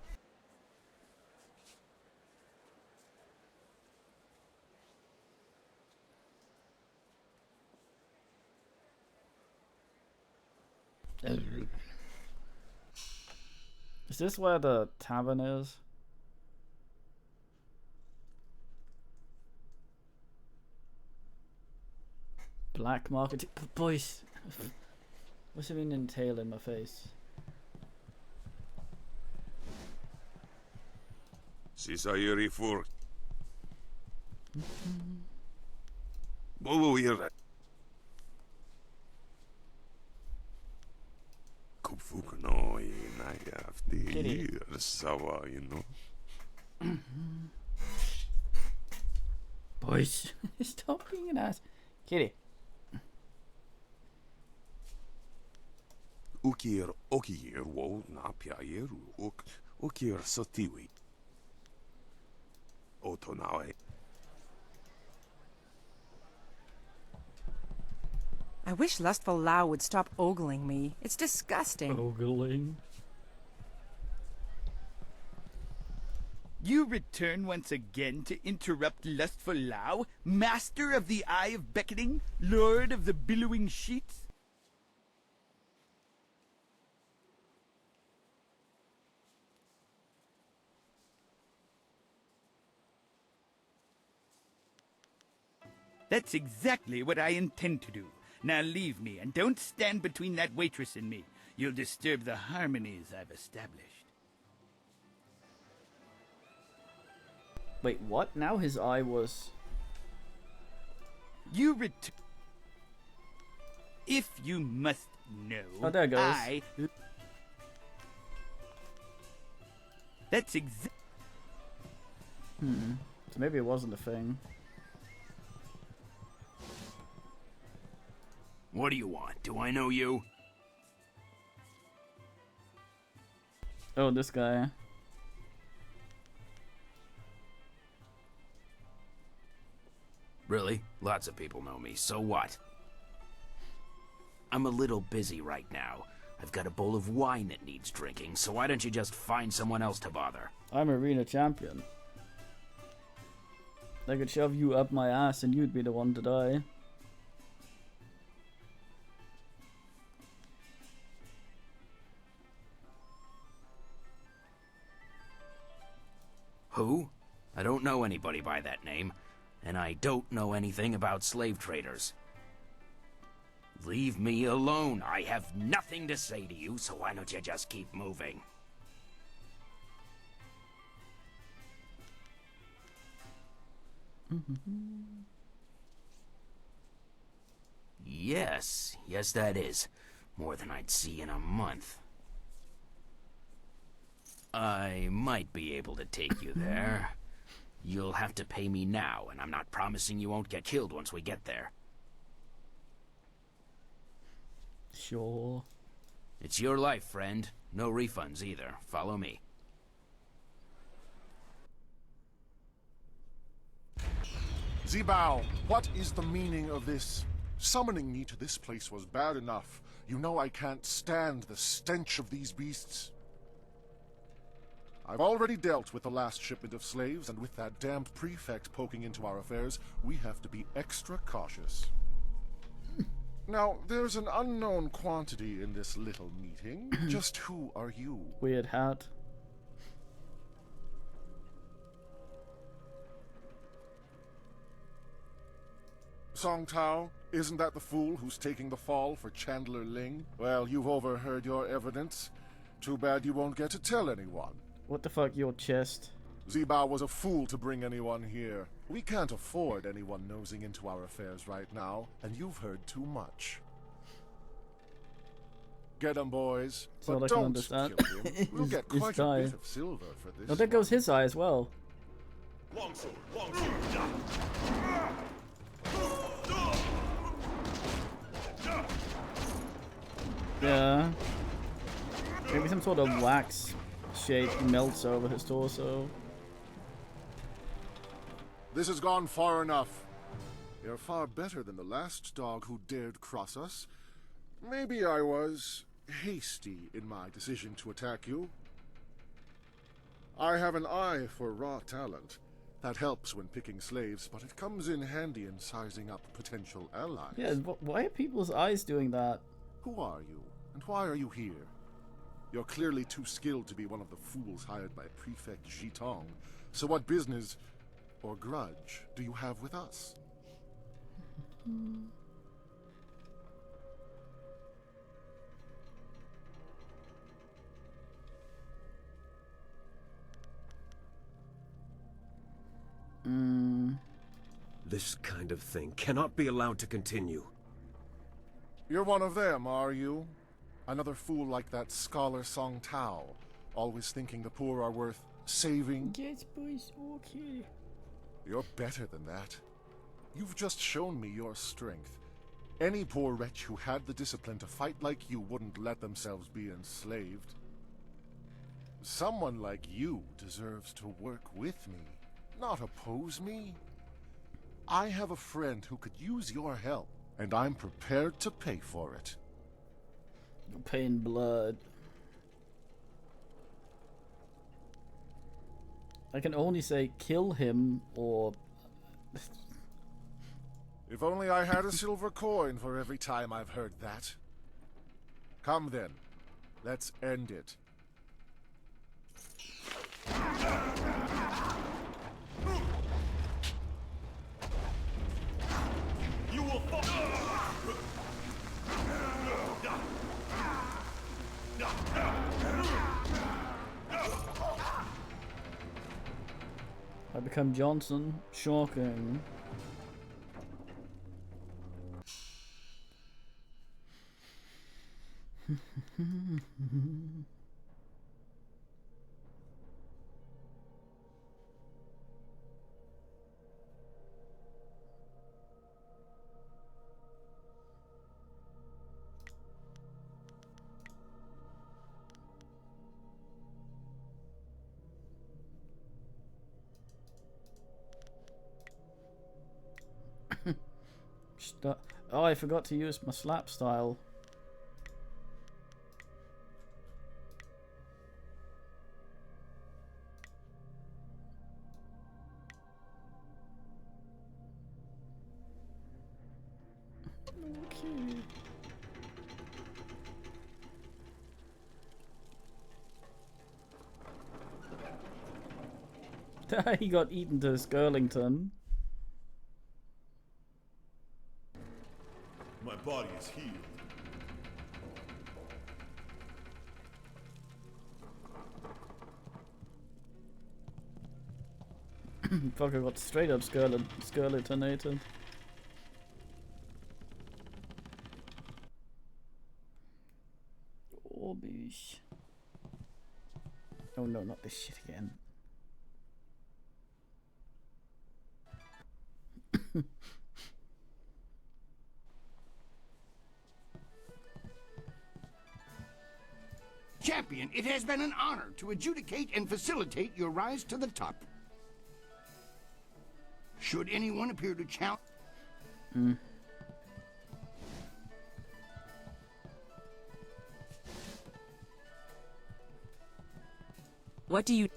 Speaker 1: Is this where the tavern is? Black market. Boys, what's it mean in tail in my face?
Speaker 5: Sisäjäri fur. Boluire. Kupfuknoi najafti savaino.
Speaker 1: Boys, stop being an ass. Kitty.
Speaker 5: Ukir okir wo napjajeru ukir sotiwi. Otonawe.
Speaker 14: I wish Lustful Lao would stop ogling me. It's disgusting.
Speaker 1: Ogling?
Speaker 15: You return once again to interrupt Lustful Lao, master of the Eye of Beckoning, lord of the billowing sheets? That's exactly what I intend to do. Now leave me, and don't stand between that waitress and me. You'll disturb the harmonies I've established.
Speaker 1: Wait, what? Now his eye was...
Speaker 15: You return... If you must know...
Speaker 1: Oh, there it goes.
Speaker 15: That's exactly...
Speaker 1: So maybe it wasn't a thing.
Speaker 13: What do you want? Do I know you?
Speaker 1: Oh, this guy.
Speaker 13: Really? Lots of people know me, so what? I'm a little busy right now. I've got a bowl of wine that needs drinking, so why don't you just find someone else to bother?
Speaker 1: I'm arena champion. I could shove you up my ass and you'd be the one to die.
Speaker 13: Who? I don't know anybody by that name, and I don't know anything about slave traders. Leave me alone. I have nothing to say to you, so why don't you just keep moving? Yes, that is. More than I'd see in a month. I might be able to take you there. You'll have to pay me now, and I'm not promising you won't get killed once we get there.
Speaker 1: Sure.
Speaker 13: It's your life, friend. No refunds either. Follow me.
Speaker 12: Zibao, what is the meaning of this? Summoning me to this place was bad enough. You know I can't stand the stench of these beasts. I've already dealt with the last shipment of slaves, and with that damned prefect poking into our affairs, we have to be extra cautious. Now, there's an unknown quantity in this little meeting. Just who are you?
Speaker 1: Weird hat.
Speaker 12: Song Tao, isn't that the fool who's taking the fall for Chandler Ling? Well, you've overheard your evidence. Too bad you won't get to tell anyone.
Speaker 1: What the fuck, your chest?
Speaker 12: Zibao was a fool to bring anyone here. We can't afford anyone nosing into our affairs right now, and you've heard too much. Get 'em, boys.
Speaker 1: That's all
Speaker 12: But
Speaker 1: I can
Speaker 12: don't
Speaker 1: understand.
Speaker 12: kill him. We'll get
Speaker 1: His
Speaker 12: quite a
Speaker 1: eye.
Speaker 12: bit of silver for this.
Speaker 1: Oh, there goes his eye as well.
Speaker 5: Longsword, longsword.
Speaker 1: Yeah. Maybe some sort of wax shape melts over his torso.
Speaker 12: This has gone far enough. You're far better than the last dog who dared cross us. Maybe I was hasty in my decision to attack you. I have an eye for raw talent. That helps when picking slaves, but it comes in handy in sizing up potential allies.
Speaker 1: Yeah, why are people's eyes doing that?
Speaker 12: Who are you, and why are you here? You're clearly too skilled to be one of the fools hired by Prefect Jitong. So what business or grudge do you have with us?
Speaker 10: This kind of thing cannot be allowed to continue.
Speaker 12: You're one of them, are you? Another fool like that scholar Song Tao, always thinking the poor are worth saving?
Speaker 1: Yes, boys, okay.
Speaker 12: You're better than that. You've just shown me your strength. Any poor wretch who had the discipline to fight like you wouldn't let themselves be enslaved. Someone like you deserves to work with me, not oppose me. I have a friend who could use your help, and I'm prepared to pay for it.
Speaker 1: Paying blood. I can only say kill him or...
Speaker 12: If only I had a silver coin for every time I've heard that. Come then, let's end it.
Speaker 5: You will fall.
Speaker 1: I become Johnson. Shocking. Oh, I forgot to use my slap style. Okay. He got eaten to Skirlington.
Speaker 5: My body is healed.
Speaker 1: Fuck, I got straight up Skirlingtonated. Oh, bish. Oh no, not this shit again.
Speaker 3: Champion, it has been an honor to adjudicate and facilitate your rise to the top. Should anyone appear to challenge...
Speaker 14: What do you...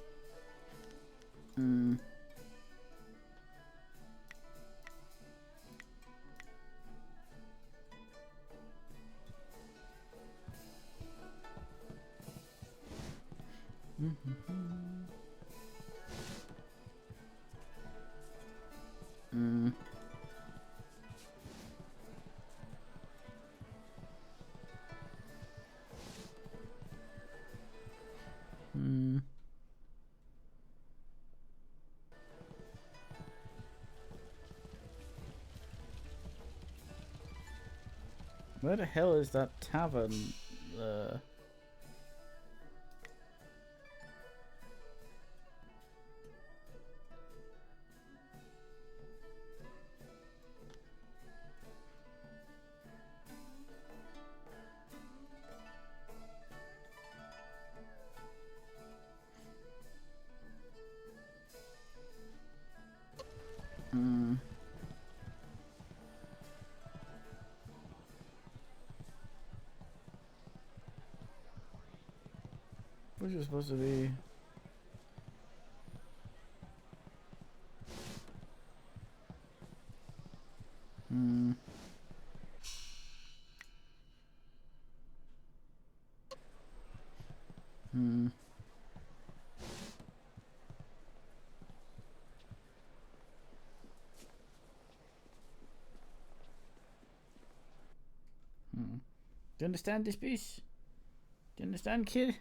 Speaker 1: Where the hell is that tavern? What's it supposed to be? Hmm. Hmm. Do you understand this piece? Do you understand, kid?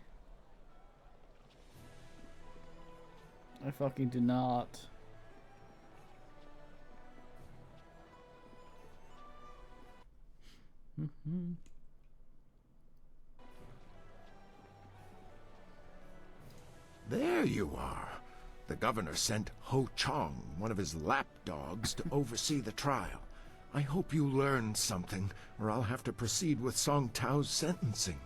Speaker 1: I fucking do not.
Speaker 6: There you are. The governor sent Ho Chong, one of his lapdogs, to oversee the trial. I hope you learned something, or I'll have to proceed with Song Tao's sentencing.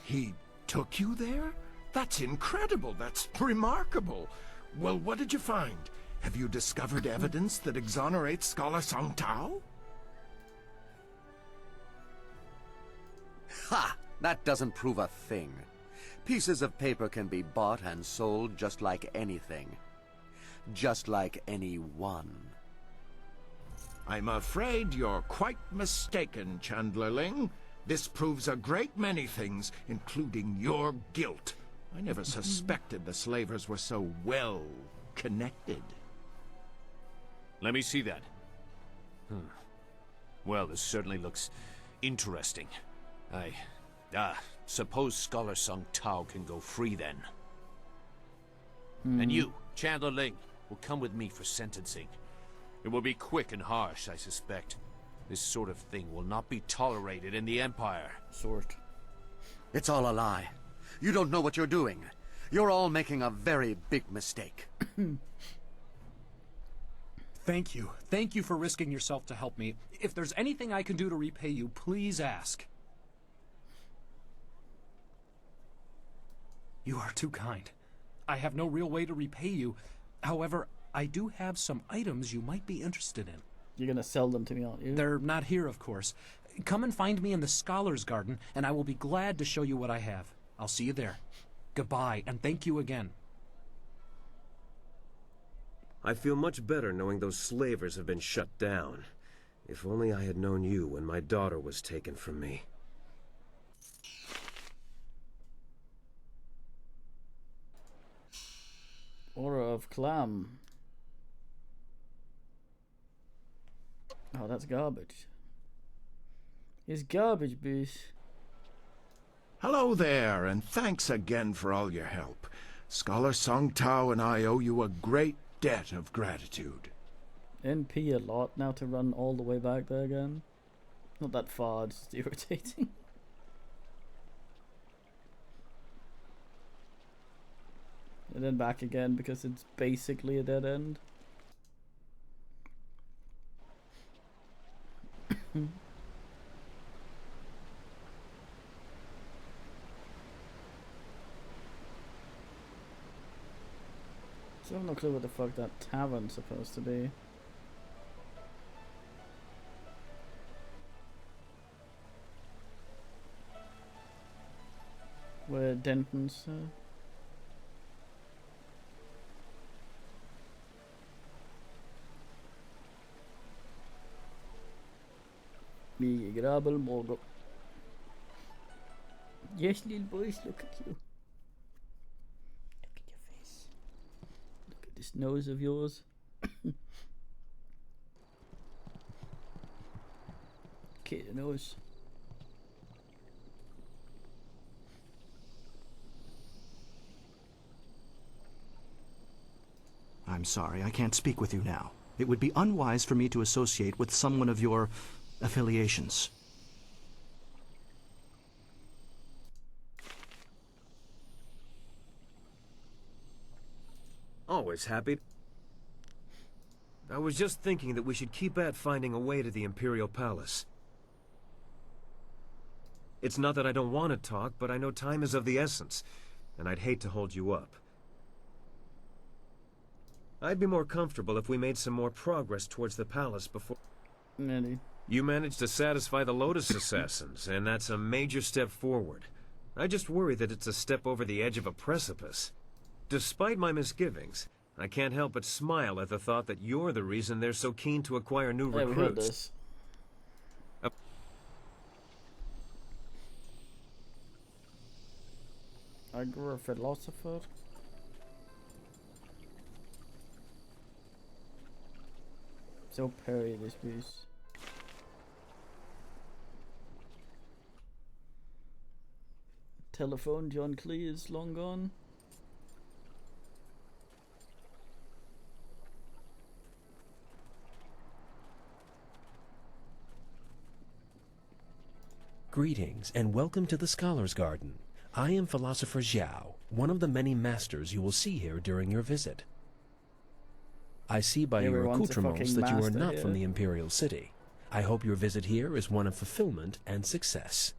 Speaker 6: He took you there? That's incredible. That's remarkable. Well, what did you find? Have you discovered evidence that exonerates Scholar Song Tao?
Speaker 8: Ha! That doesn't prove a thing. Pieces of paper can be bought and sold just like anything. Just like anyone.
Speaker 6: I'm afraid you're quite mistaken, Chandler Ling. This proves a great many things, including your guilt. I never suspected the slavers were so well connected.
Speaker 16: Let me see that. Well, this certainly looks interesting. Suppose Scholar Song Tao can go free then. And you, Chandler Ling, will come with me for sentencing. It will be quick and harsh, I suspect. This sort of thing will not be tolerated in the Empire.
Speaker 8: It's all a lie. You don't know what you're doing. You're all making a very big mistake.
Speaker 9: Thank you. Thank you for risking yourself to help me. If there's anything I can do to repay you, please ask. You are too kind. I have no real way to repay you. However, I do have some items you might be interested in.
Speaker 1: You're gonna sell them to me, aren't you?
Speaker 9: They're not here, of course. Come and find me in the Scholar's Garden, and I will be glad to show you what I have. I'll see you there. Goodbye, and thank you again.
Speaker 10: I feel much better knowing those slavers have been shut down. If only I had known you when my daughter was taken from me.
Speaker 1: Aura of Clam. Oh, that's garbage. It's garbage, bitch.
Speaker 6: Hello there, and thanks again for all your help. Scholar Song Tao and I owe you a great debt of gratitude.
Speaker 1: NP a lot now to run all the way back there again. Not that far, just irritating. And then back again because it's basically a dead end. So I have no clue what the fuck that tavern's supposed to be. Where Denton's miserable Morgo. Yes, little boys, look at you. Look at your face. Look at this nose of yours. Okay, the nose.
Speaker 17: I'm sorry, I can't speak with you now. It would be unwise for me to associate with someone of your affiliations.
Speaker 10: Always happy. I was just thinking that we should keep at finding a way to the Imperial Palace. It's not that I don't want to talk, but I know time is of the essence, and I'd hate to hold you up. I'd be more comfortable if we made some more progress towards the palace before...
Speaker 1: Really?
Speaker 10: You managed to satisfy the Lotus Assassins, and that's a major step forward. I just worry that it's a step over the edge of a precipice. Despite my misgivings, I can't help but smile at the thought that you're the reason they're so keen to acquire new
Speaker 1: We heard
Speaker 10: recruits.
Speaker 1: this. I grew a philosopher. So Perry this piece. Telephone, John Clee is long gone.
Speaker 18: Greetings, and welcome to the Scholar's Garden. I am Philosopher Xiao, one of the many masters you will see here during your visit. I see by your
Speaker 1: Everyone's a
Speaker 18: accoutrements
Speaker 1: fucking
Speaker 18: that you are
Speaker 1: master
Speaker 18: not
Speaker 1: here.
Speaker 18: from the Imperial City. I hope your visit here is one of fulfillment and success.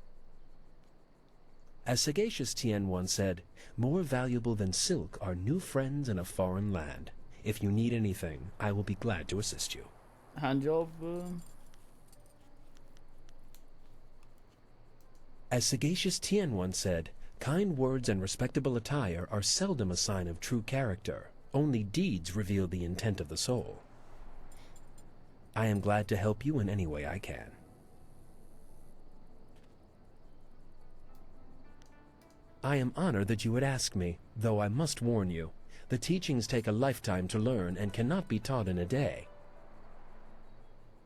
Speaker 18: As Sagacious Tien once said, more valuable than silk are new friends in a foreign land. If you need anything, I will be glad to assist you.
Speaker 1: Hand job.
Speaker 18: As Sagacious Tien once said, kind words and respectable attire are seldom a sign of true character. Only deeds reveal the intent of the soul. I am glad to help you in any way I can. I am honored that you would ask me, though I must warn you, the teachings take a lifetime to learn and cannot be taught in a day.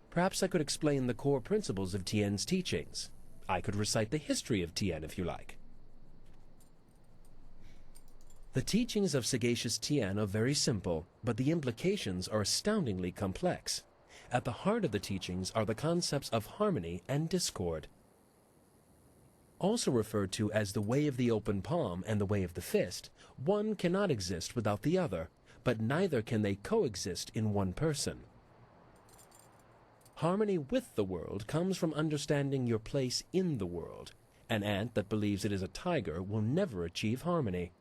Speaker 18: Perhaps I could explain the core principles of Tien's teachings. I could recite the history of Tien if you like. The teachings of Sagacious Tien are very simple, but the implications are astoundingly complex. At the heart of the teachings are the concepts of harmony and discord. Also referred to as the way of the open palm and the way of the fist, one cannot exist without the other, but neither can they coexist in one person. Harmony with the world comes from understanding your place in the world. An ant that believes it is a tiger will never achieve harmony.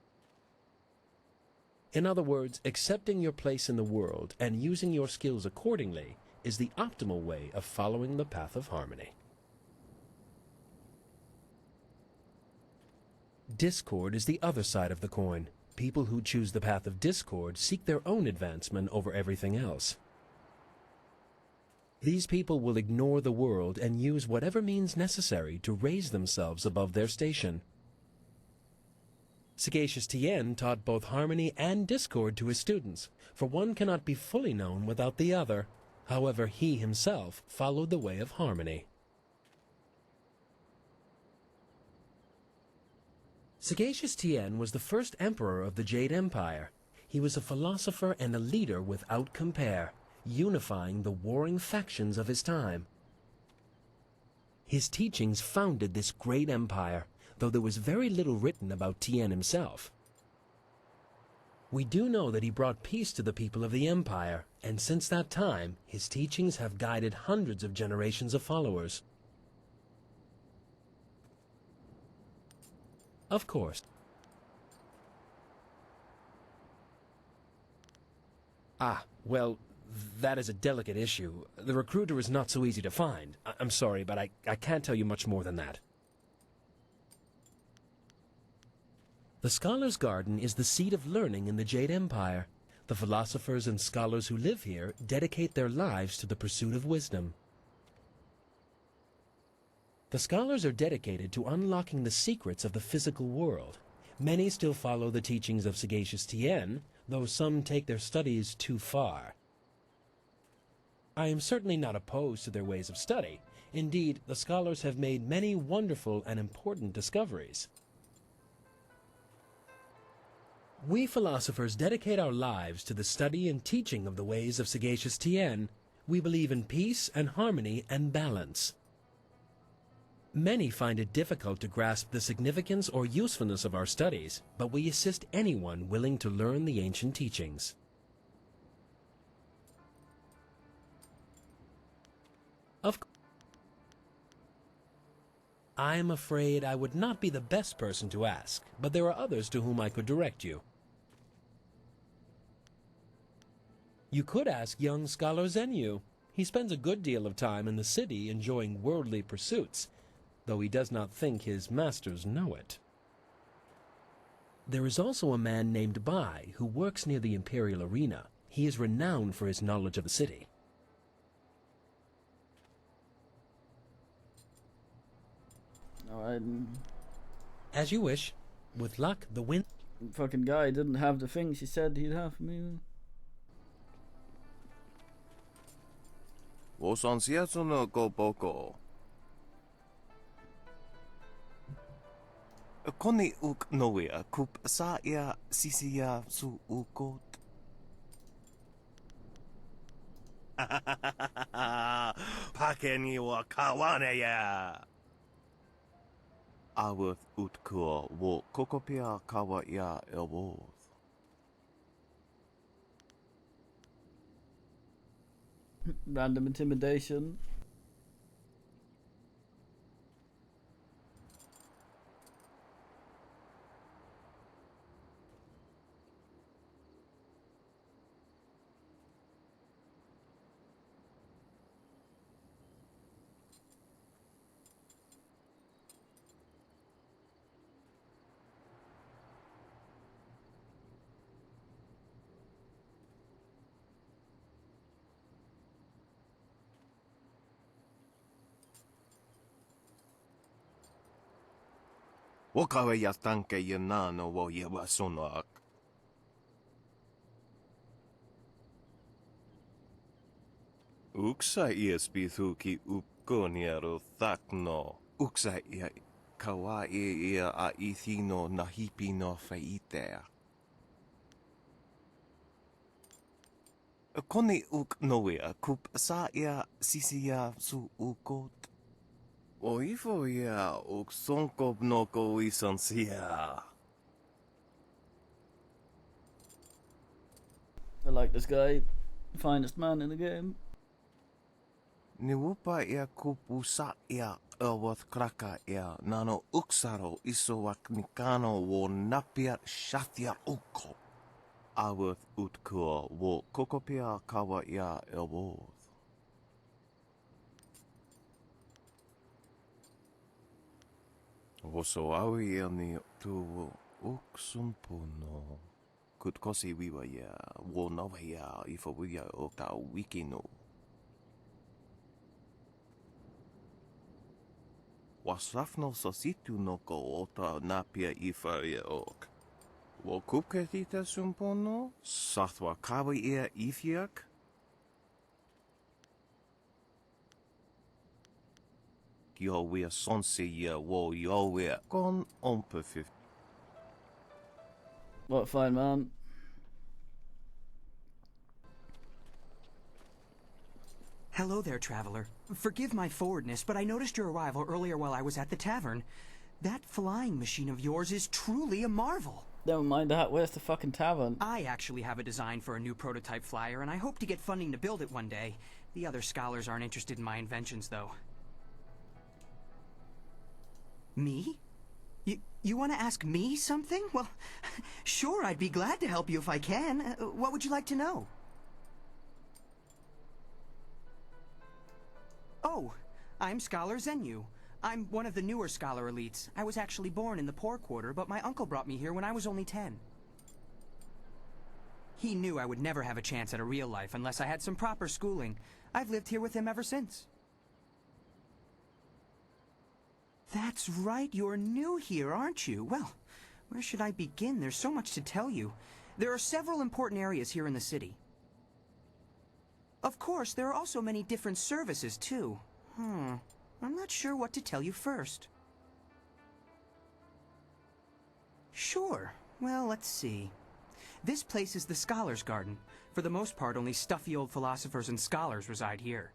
Speaker 18: In other words, accepting your place in the world and using your skills accordingly is the optimal way of following the path of harmony. Discord is the other side of the coin. People who choose the path of discord seek their own advancement over everything else. These people will ignore the world and use whatever means necessary to raise themselves above their station. Sagacious Tien taught both harmony and discord to his students, for one cannot be fully known without the other. However, he himself followed the way of harmony. Sagacious Tien was the first emperor of the Jade Empire. He was a philosopher and a leader without compare, unifying the warring factions of his time. His teachings founded this great empire, though there was very little written about Tien himself. We do know that he brought peace to the people of the empire, and since that time, his teachings have guided hundreds of generations of followers. Of course. Well, that is a delicate issue. The recruiter is not so easy to find. I'm sorry, but I can't tell you much more than that. The Scholar's Garden is the seat of learning in the Jade Empire. The philosophers and scholars who live here dedicate their lives to the pursuit of wisdom. The scholars are dedicated to unlocking the secrets of the physical world. Many still follow the teachings of Sagacious Tien, though some take their studies too far. I am certainly not opposed to their ways of study. Indeed, the scholars have made many wonderful and important discoveries. We philosophers dedicate our lives to the study and teaching of the ways of Sagacious Tien. We believe in peace and harmony and balance. Many find it difficult to grasp the significance or usefulness of our studies, but we assist anyone willing to learn the ancient teachings. I am afraid I would not be the best person to ask, but there are others to whom I could direct you. You could ask young Scholar Zenyu. He spends a good deal of time in the city enjoying worldly pursuits, though he does not think his masters know it. There is also a man named Bai who works near the Imperial Arena. He is renowned for his knowledge of the city.
Speaker 1: Alright.
Speaker 18: As you wish. With luck, the win...
Speaker 1: Fucking guy didn't have the things he said he'd have for me.
Speaker 8: Wosansiaso no go boko. Koni uk noia kup sa ia sisia su ukot. Pakeni wa kawane ya. Aworth utkua wo kokopia kawa ya elbows.
Speaker 1: Random intimidation.
Speaker 8: Wakawe ya tanke ya nano wo ye wa sonak. Uksa iespithu ki upkoniero thakno. Uksa ia kawaii ia a ithino nahipi no feitea. Koni uk noia kup sa ia sisia su ukot. Oifo ia uk sonkop noko isansia.
Speaker 1: I like this guy. Finest man in the game.
Speaker 8: Niwupa ia kupu sa ia Elworth kraka ia nano uksaro isowak nikano wo napia shathia uko. Aworth utkua wo kokopia kawa ia Elworth. Woso awi ia ni tu uksumpuno. Kutkosi wiwa ia wo nawa ia ifo wia o ta wikino. Wasrafno sositu noko ota napia ifa ia ok. Wo kupketita sumpono? Sathwa kawi ia ifiak? Yo wea sonsi ia wo yo wea kon ompe 50.
Speaker 1: What fine man?
Speaker 19: Hello there, traveler. Forgive my forwardness, but I noticed your arrival earlier while I was at the tavern. That flying machine of yours is truly a marvel.
Speaker 1: Don't mind that, where's the fucking tavern?
Speaker 19: I actually have a design for a new prototype flyer, and I hope to get funding to build it one day. The other scholars aren't interested in my inventions, though. Me? You want to ask me something? Well, sure, I'd be glad to help you if I can. What would you like to know? Oh, I'm Scholar Zenyu. I'm one of the newer Scholar elites. I was actually born in the poor quarter, but my uncle brought me here when I was only 10. He knew I would never have a chance at a real life unless I had some proper schooling. I've lived here with him ever since. That's right, you're new here, aren't you? Well, where should I begin? There's so much to tell you. There are several important areas here in the city. Of course, there are also many different services, too. I'm not sure what to tell you first. Sure. Well, let's see. This place is the Scholars' Garden. For the most part, only stuffy old philosophers and scholars reside here.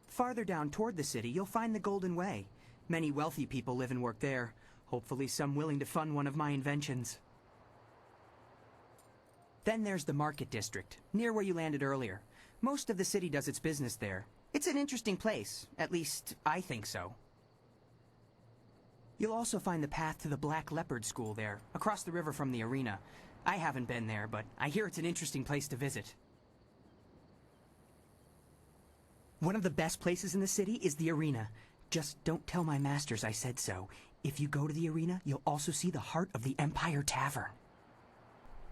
Speaker 19: Farther down toward the city, you'll find the Golden Way. Many wealthy people live and work there. Hopefully some willing to fund one of my inventions. Then there's the Market District, near where you landed earlier. Most of the city does its business there. It's an interesting place. At least, I think so. You'll also find the path to the Black Leopard School there, across the river from the arena. I haven't been there, but I hear it's an interesting place to visit. One of the best places in the city is the arena. Just don't tell my masters I said so. If you go to the arena, you'll also see the heart of the Empire Tavern.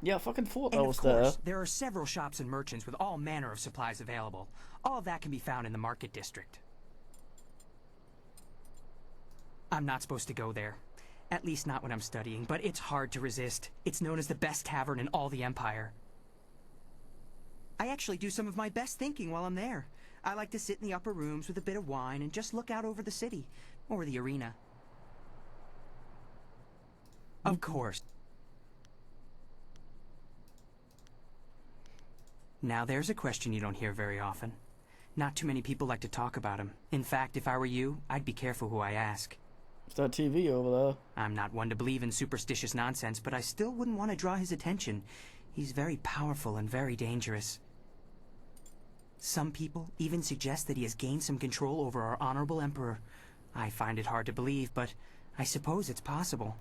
Speaker 1: Yeah, I fucking thought
Speaker 19: And
Speaker 1: I
Speaker 19: of
Speaker 1: was
Speaker 19: course,
Speaker 1: there.
Speaker 19: there are several shops and merchants with all manner of supplies available. All of that can be found in the market district. I'm not supposed to go there. At least not when I'm studying, but it's hard to resist. It's known as the best tavern in all the Empire. I actually do some of my best thinking while I'm there. I like to sit in the upper rooms with a bit of wine and just look out over the city, or the arena. Of course. Now there's a question you don't hear very often. Not too many people like to talk about him. In fact, if I were you, I'd be careful who I ask.
Speaker 1: It's that TV over there.
Speaker 19: I'm not one to believe in superstitious nonsense, but I still wouldn't want to draw his attention. He's very powerful and very dangerous. Some people even suggest that he has gained some control over our honorable emperor. I find it hard to believe, but I suppose it's possible.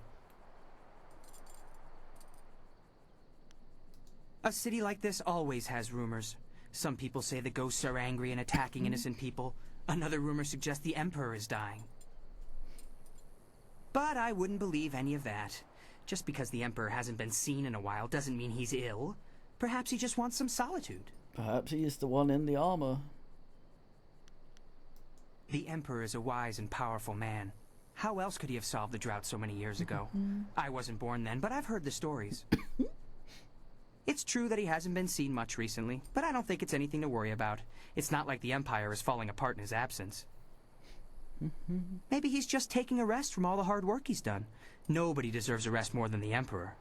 Speaker 19: A city like this always has rumors. Some people say the ghosts are angry and attacking innocent people. Another rumor suggests the emperor is dying. But I wouldn't believe any of that. Just because the emperor hasn't been seen in a while doesn't mean he's ill. Perhaps he just wants some solitude.
Speaker 1: Perhaps he is the one in the armor.
Speaker 19: The emperor is a wise and powerful man. How else could he have solved the drought so many years ago? I wasn't born then, but I've heard the stories. It's true that he hasn't been seen much recently, but I don't think it's anything to worry about. It's not like the Empire is falling apart in his absence. Maybe he's just taking a rest from all the hard work he's done. Nobody deserves a rest more than the Emperor.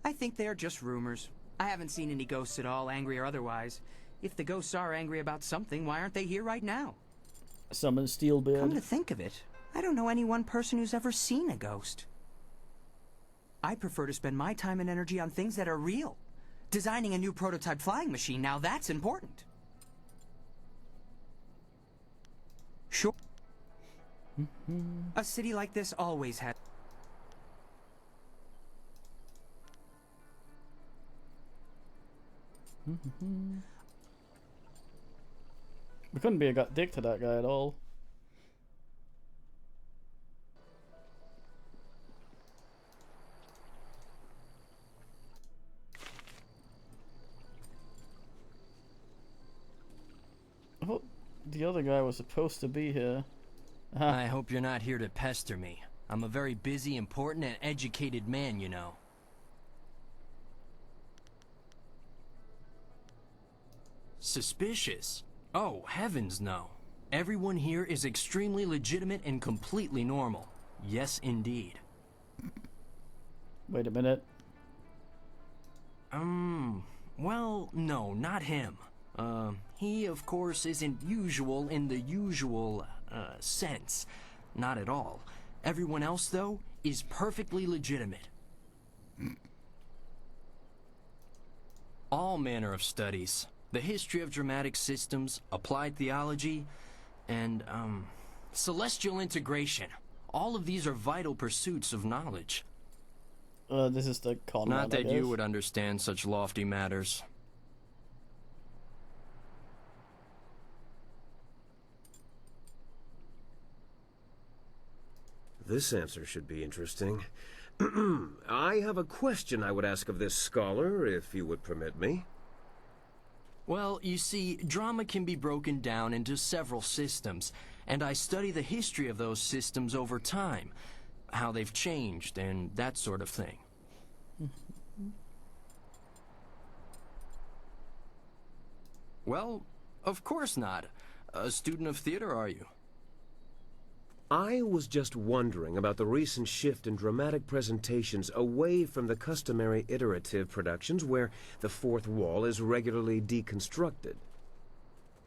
Speaker 19: I think they are just rumors. I haven't seen any ghosts at all, angry or otherwise. If the ghosts are angry about something, why aren't they here right now?
Speaker 1: Summon Steelbeard.
Speaker 19: Come to think of it, I don't know any one person who's ever seen a ghost. I prefer to spend my time and energy on things that are real. Designing a new prototype flying machine, now that's important. Sure. A city like this always has...
Speaker 1: We couldn't be a dick to that guy at all. I thought the other guy was supposed to be here.
Speaker 20: I hope you're not here to pester me. I'm a very busy, important, and educated man, you know. Suspicious? Oh, heavens no. Everyone here is extremely legitimate and completely normal. Yes, indeed.
Speaker 1: Wait a minute.
Speaker 20: Well, no, not him. He, of course, isn't usual in the usual, sense. Not at all. Everyone else, though, is perfectly legitimate. All manner of studies. The history of dramatic systems, applied theology, and, celestial integration. All of these are vital pursuits of knowledge.
Speaker 1: This is the con.
Speaker 20: Not that you would understand such lofty matters.
Speaker 10: This answer should be interesting. I have a question I would ask of this scholar, if you would permit me.
Speaker 20: Well, you see, drama can be broken down into several systems, and I study the history of those systems over time, how they've changed, and that sort of thing. Well, of course not. A student of theater, are you?
Speaker 10: I was just wondering about the recent shift in dramatic presentations away from the customary iterative productions where the fourth wall is regularly deconstructed.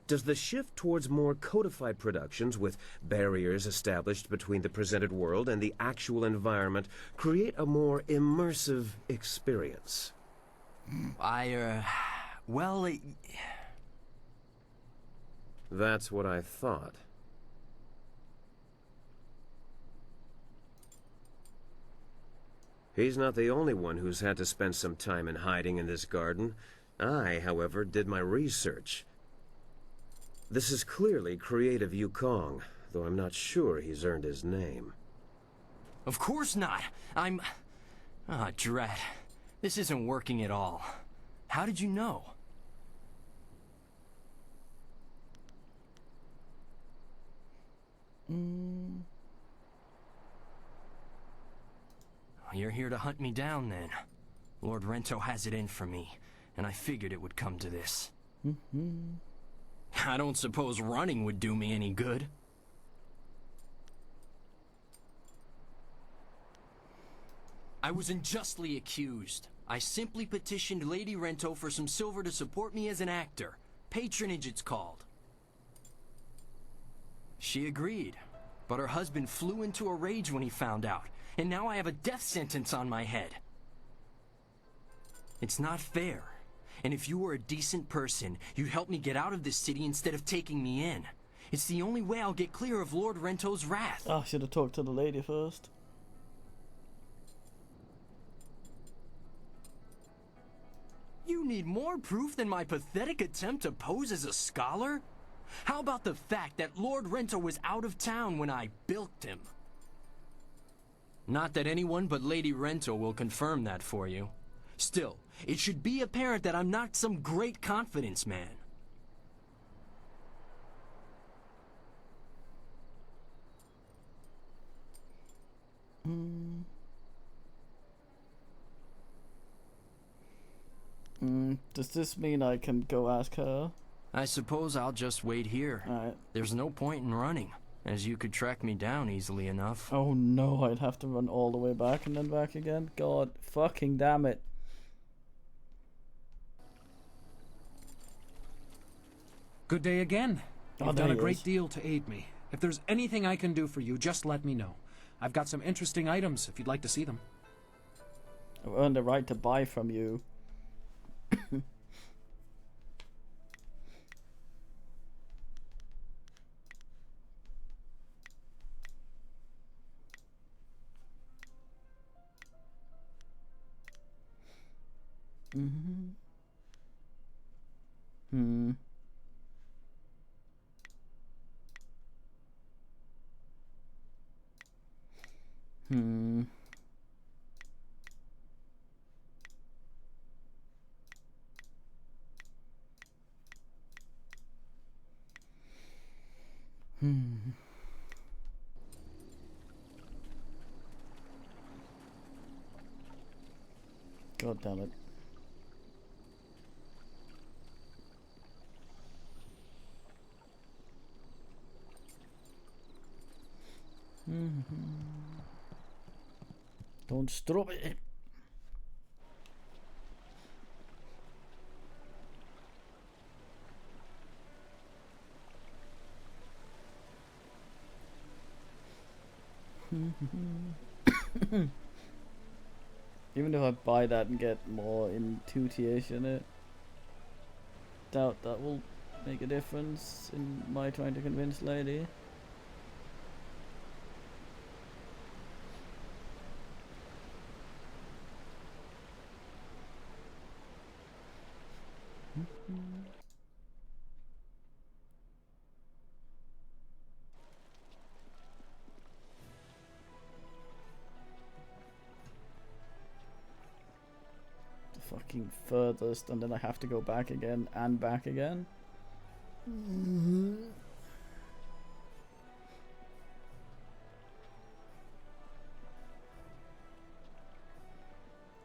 Speaker 10: Does the shift towards more codified productions with barriers established between the presented world and the actual environment create a more immersive experience? That's what I thought. He's not the only one who's had to spend some time in hiding in this garden. I, however, did my research. This is clearly Creative Yukong, though I'm not sure he's earned his name.
Speaker 20: Of course not. I'm... Ah, drat. This isn't working at all. How did you know? You're here to hunt me down, then. Lord Rento has it in for me, and I figured it would come to this. I don't suppose running would do me any good. I was unjustly accused. I simply petitioned Lady Rento for some silver to support me as an actor. Patronage, it's called. She agreed, but her husband flew into a rage when he found out, and now I have a death sentence on my head. It's not fair, and if you were a decent person, you'd help me get out of this city instead of taking me in. It's the only way I'll get clear of Lord Rento's wrath.
Speaker 1: I should have talked to the lady first.
Speaker 20: You need more proof than my pathetic attempt to pose as a scholar? How about the fact that Lord Rento was out of town when I bilked him? Not that anyone but Lady Rento will confirm that for you. Still, it should be apparent that I'm not some great confidence man.
Speaker 1: Does this mean I can go ask her?
Speaker 20: I suppose I'll just wait here.
Speaker 1: Alright.
Speaker 20: There's no point in running, as you could track me down easily enough.
Speaker 1: Oh no, I'd have to run all the way back and then back again? God fucking damn it.
Speaker 9: Good day again.
Speaker 1: Oh,
Speaker 9: You've
Speaker 1: there
Speaker 9: done a
Speaker 1: he
Speaker 9: great
Speaker 1: is.
Speaker 9: deal to aid me. If there's anything I can do for you, just let me know. I've got some interesting items if you'd like to see them.
Speaker 1: I've earned the right to buy from you. God damn it. Don't stop it. Even if I buy that and get more in 2 TH in it, doubt that will make a difference in my trying to convince Lady. Fucking furthest, and then I have to go back again and back again.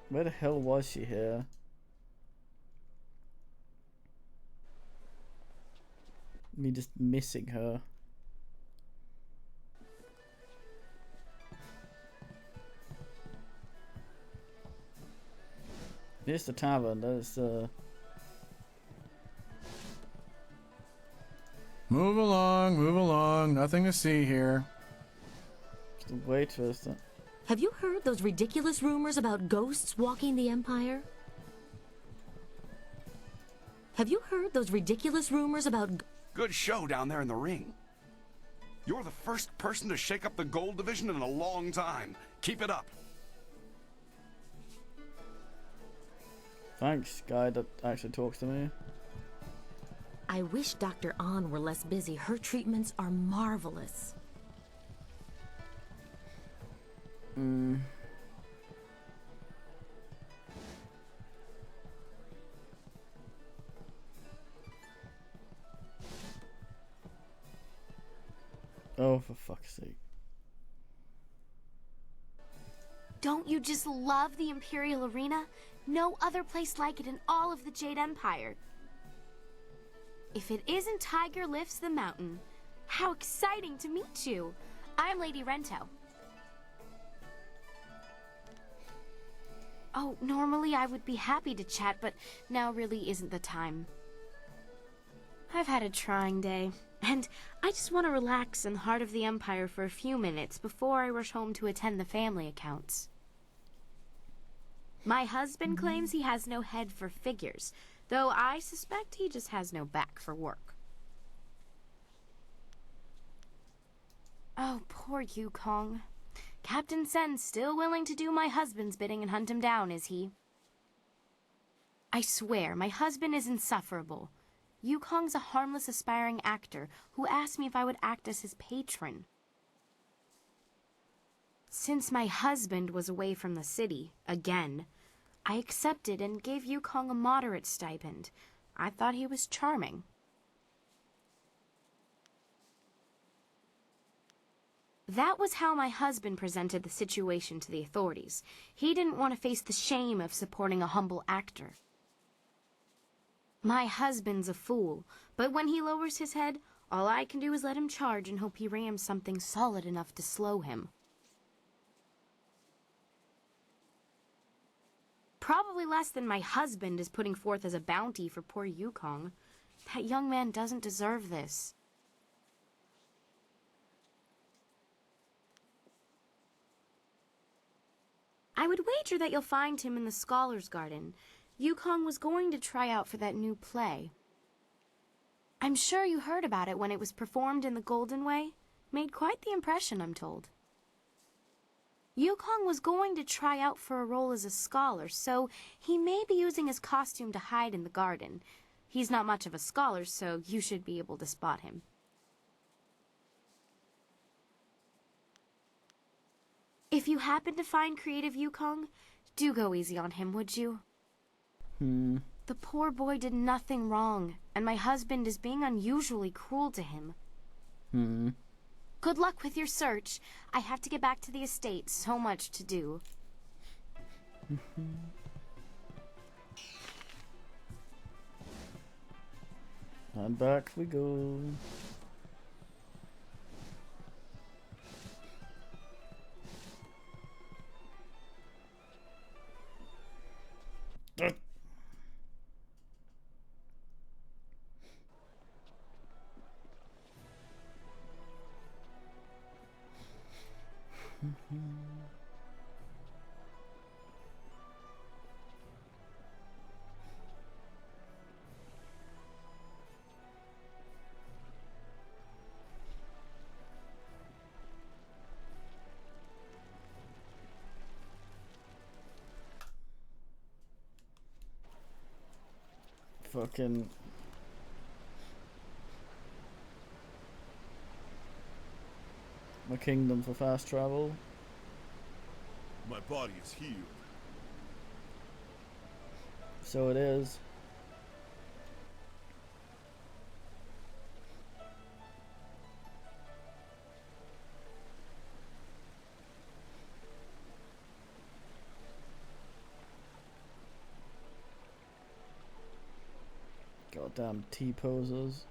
Speaker 1: Where the hell was she here? Me just missing her. Here's the tavern. There's
Speaker 21: Move along. Nothing to see here.
Speaker 1: the waitress.
Speaker 7: Have you heard those ridiculous rumors about ghosts walking the Empire? Have you heard those ridiculous rumors about...
Speaker 22: Good show down there in the ring. You're the first person to shake up the gold division in a long time. Keep it up.
Speaker 1: Thanks, guy that actually talks to me.
Speaker 7: I wish Dr. An were less busy. Her treatments are marvelous.
Speaker 1: Oh, for fuck's sake.
Speaker 4: Don't you just love the Imperial Arena? No other place like it in all of the Jade Empire. If it isn't Tiger Lifts the Mountain, how exciting to meet you! I'm Lady Rento. Oh, normally I would be happy to chat, but now really isn't the time. I've had a trying day, and I just want to relax in the heart of the Empire for a few minutes before I rush home to attend the family accounts. My husband claims he has no head for figures, though I suspect he just has no back for work. Oh, poor Yukong. Captain Sen's still willing to do my husband's bidding and hunt him down, is he? I swear, my husband is insufferable. Yukong's a harmless aspiring actor who asked me if I would act as his patron. Since my husband was away from the city, again, I accepted and gave Yukong a moderate stipend. I thought he was charming. That was how my husband presented the situation to the authorities. He didn't want to face the shame of supporting a humble actor. My husband's a fool, but when he lowers his head, all I can do is let him charge and hope he rams something solid enough to slow him. Probably less than my husband is putting forth as a bounty for poor Yukong. That young man doesn't deserve this. I would wager that you'll find him in the Scholars' Garden. Yukong was going to try out for that new play. I'm sure you heard about it when it was performed in the Golden Way. Made quite the impression, I'm told. Yukong was going to try out for a role as a scholar, so he may be using his costume to hide in the garden. He's not much of a scholar, so you should be able to spot him. If you happen to find creative Yukong, do go easy on him, would you? The poor boy did nothing wrong, and my husband is being unusually cruel to him. Good luck with your search. I have to get back to the estate. So much to do.
Speaker 1: And back we go. Fucking my kingdom for fast travel.
Speaker 5: My body is healed.
Speaker 1: So it is. Goddamn T-posers.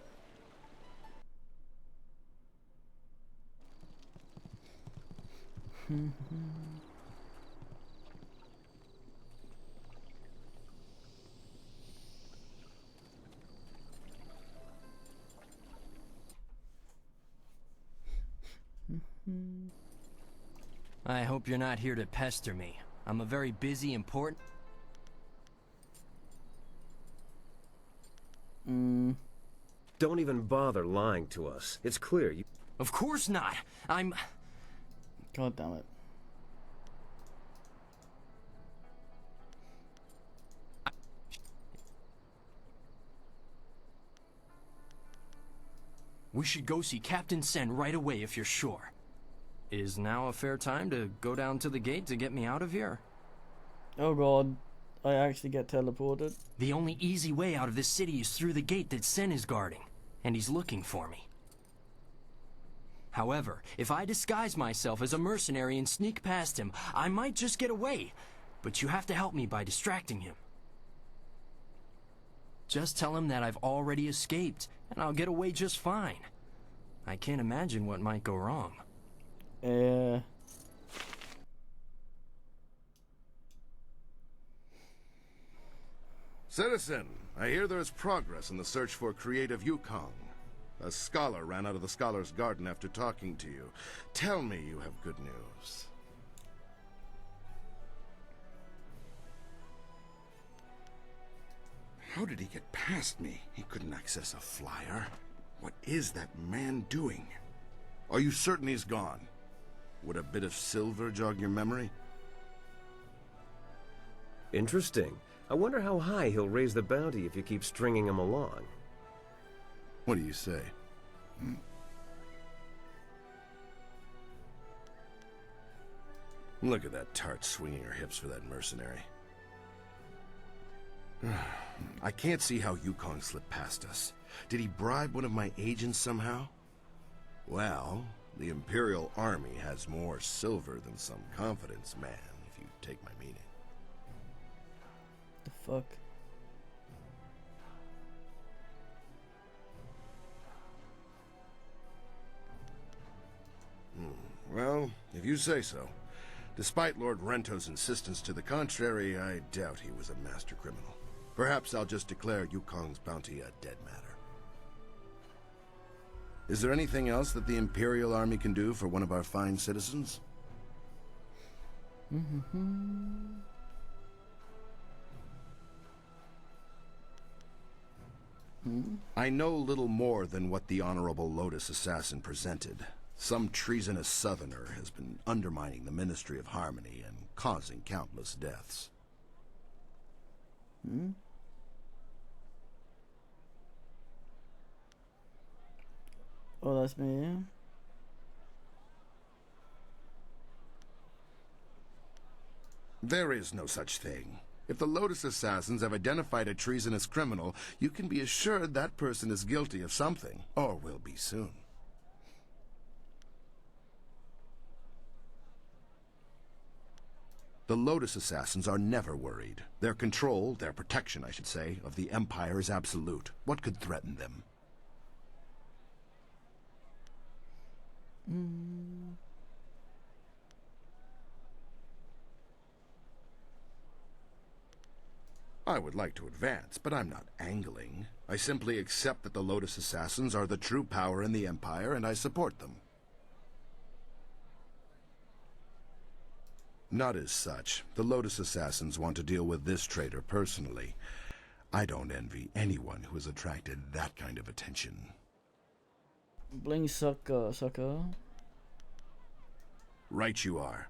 Speaker 20: I hope you're not here to pester me. I'm a very busy, important...
Speaker 10: Don't even bother lying to us. It's clear you...
Speaker 20: Of course not! I'm...
Speaker 1: God damn it.
Speaker 20: We should go see Captain Sen right away if you're sure. Is now a fair time to go down to the gate to get me out of here?
Speaker 1: Oh god, I actually get teleported.
Speaker 20: The only easy way out of this city is through the gate that Sen is guarding, and he's looking for me. However, if I disguise myself as a mercenary and sneak past him, I might just get away. But you have to help me by distracting him. Just tell him that I've already escaped, and I'll get away just fine. I can't imagine what might go wrong.
Speaker 6: Citizen, I hear there is progress in the search for creative Yukong. A scholar ran out of the Scholar's Garden after talking to you. Tell me you have good news. How did he get past me? He couldn't access a flyer. What is that man doing? Are you certain he's gone? Would a bit of silver jog your memory?
Speaker 10: Interesting. I wonder how high he'll raise the bounty if you keep stringing him along.
Speaker 6: What do you say? Look at that tart swinging her hips for that mercenary. I can't see how Yukong slipped past us. Did he bribe one of my agents somehow? Well, the Imperial Army has more silver than some confidence man, if you take my meaning.
Speaker 1: The fuck?
Speaker 6: Well, if you say so. Despite Lord Rento's insistence to the contrary, I doubt he was a master criminal. Perhaps I'll just declare Yukong's bounty a dead matter. Is there anything else that the Imperial Army can do for one of our fine citizens? I know little more than what the Honorable Lotus Assassin presented. Some treasonous southerner has been undermining the Ministry of Harmony and causing countless deaths.
Speaker 1: Oh, that's me, yeah?
Speaker 6: There is no such thing. If the Lotus Assassins have identified a treasonous criminal, you can be assured that person is guilty of something, or will be soon. The Lotus Assassins are never worried. Their control, their protection, I should say, of the Empire is absolute. What could threaten them? I would like to advance, but I'm not angling. I simply accept that the Lotus Assassins are the true power in the Empire, and I support them. Not as such. The Lotus Assassins want to deal with this traitor personally. I don't envy anyone who has attracted that kind of attention.
Speaker 1: Bling sucker.
Speaker 6: Right you are.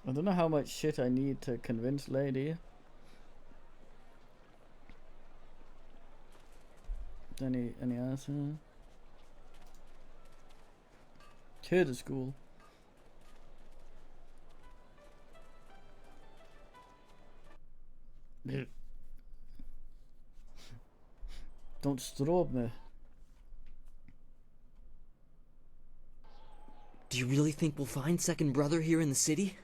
Speaker 1: I don't know how much shit I need to convince Lady. Any answer? To the school. Don't strobe me.
Speaker 2: Do you really think we'll find Second Brother here in the city?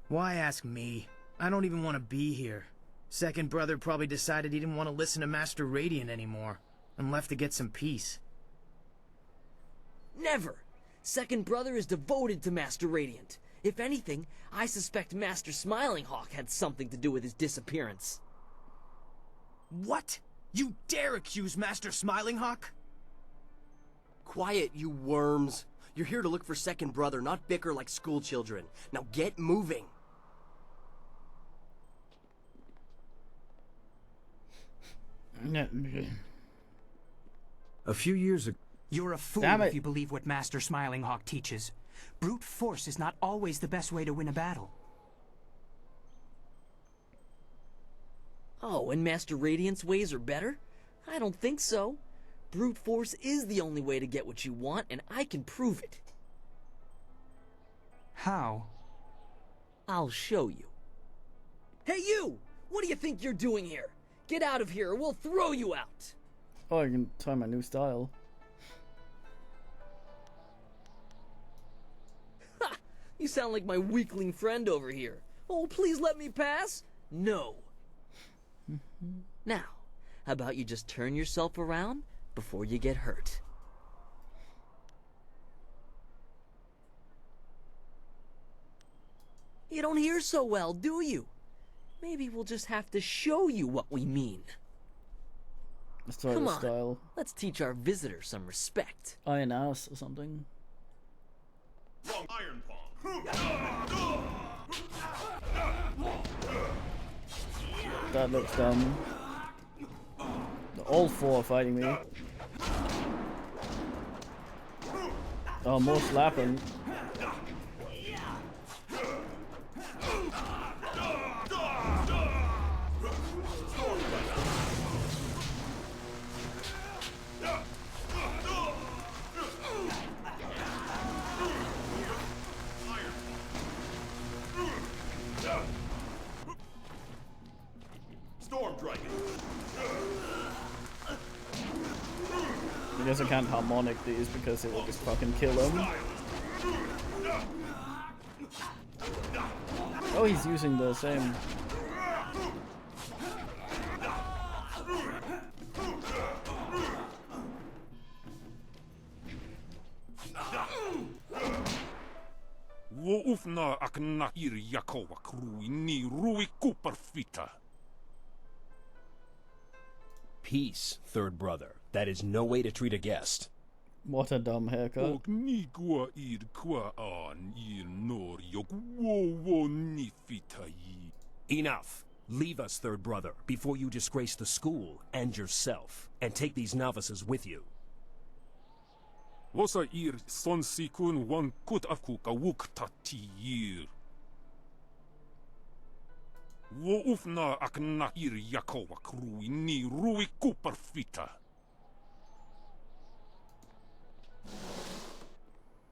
Speaker 11: Why ask me? I don't even want to be here. Second Brother probably decided he didn't want to listen to Master Radiant anymore, and left to get some peace.
Speaker 2: Never! Second Brother is devoted to Master Radiant. If anything, I suspect Master Smiling Hawk had something to do with his disappearance.
Speaker 11: What? You dare accuse Master Smiling Hawk?
Speaker 20: Quiet, you worms.
Speaker 13: You're here to look for second brother, not bicker like school children. Now get moving.
Speaker 10: A few years ago...
Speaker 15: You're a fool if you believe what Master Smiling Hawk teaches. Brute force is not always the best way to win a battle.
Speaker 2: Oh, and Master Radiant's ways are better? I don't think so. Brute force is the only way to get what you want, and I can prove it.
Speaker 15: How?
Speaker 2: I'll show you. Hey you! What do you think you're doing here? Get out of here or we'll throw you out!
Speaker 1: Oh, I can try my new style.
Speaker 2: Ha! You sound like my weakling friend over here. Oh, please let me pass? No. Now, how about you just turn yourself around before you get hurt? You don't hear so well, do you? Maybe we'll just have to show you what we mean.
Speaker 1: Let's try
Speaker 2: Come
Speaker 1: the
Speaker 2: on,
Speaker 1: style.
Speaker 2: let's teach our visitor some respect.
Speaker 1: Iron ass or something.
Speaker 5: Iron palm.
Speaker 1: That looks dumb. All four are fighting me. Oh, more slapping.
Speaker 5: Storm Dragon.
Speaker 1: I guess I can't harmonic these because it will just fucking kill him. Oh, he's using the same.
Speaker 5: Woufna akna ir yakowa krui ni rui kuperfita.
Speaker 18: Peace, third brother. That is no way to treat a guest.
Speaker 1: What a dumb haircut.
Speaker 5: Og ni gua ir qua an ir nor yok wo ni fita yi.
Speaker 18: Enough. Leave us, third brother, before you disgrace the school and yourself, and take these novices with you.
Speaker 5: Wosa ir son sikun wan kut afkuka wukta ti ir. Wo ufna akna ir yakowa krui ni rui kuperfita.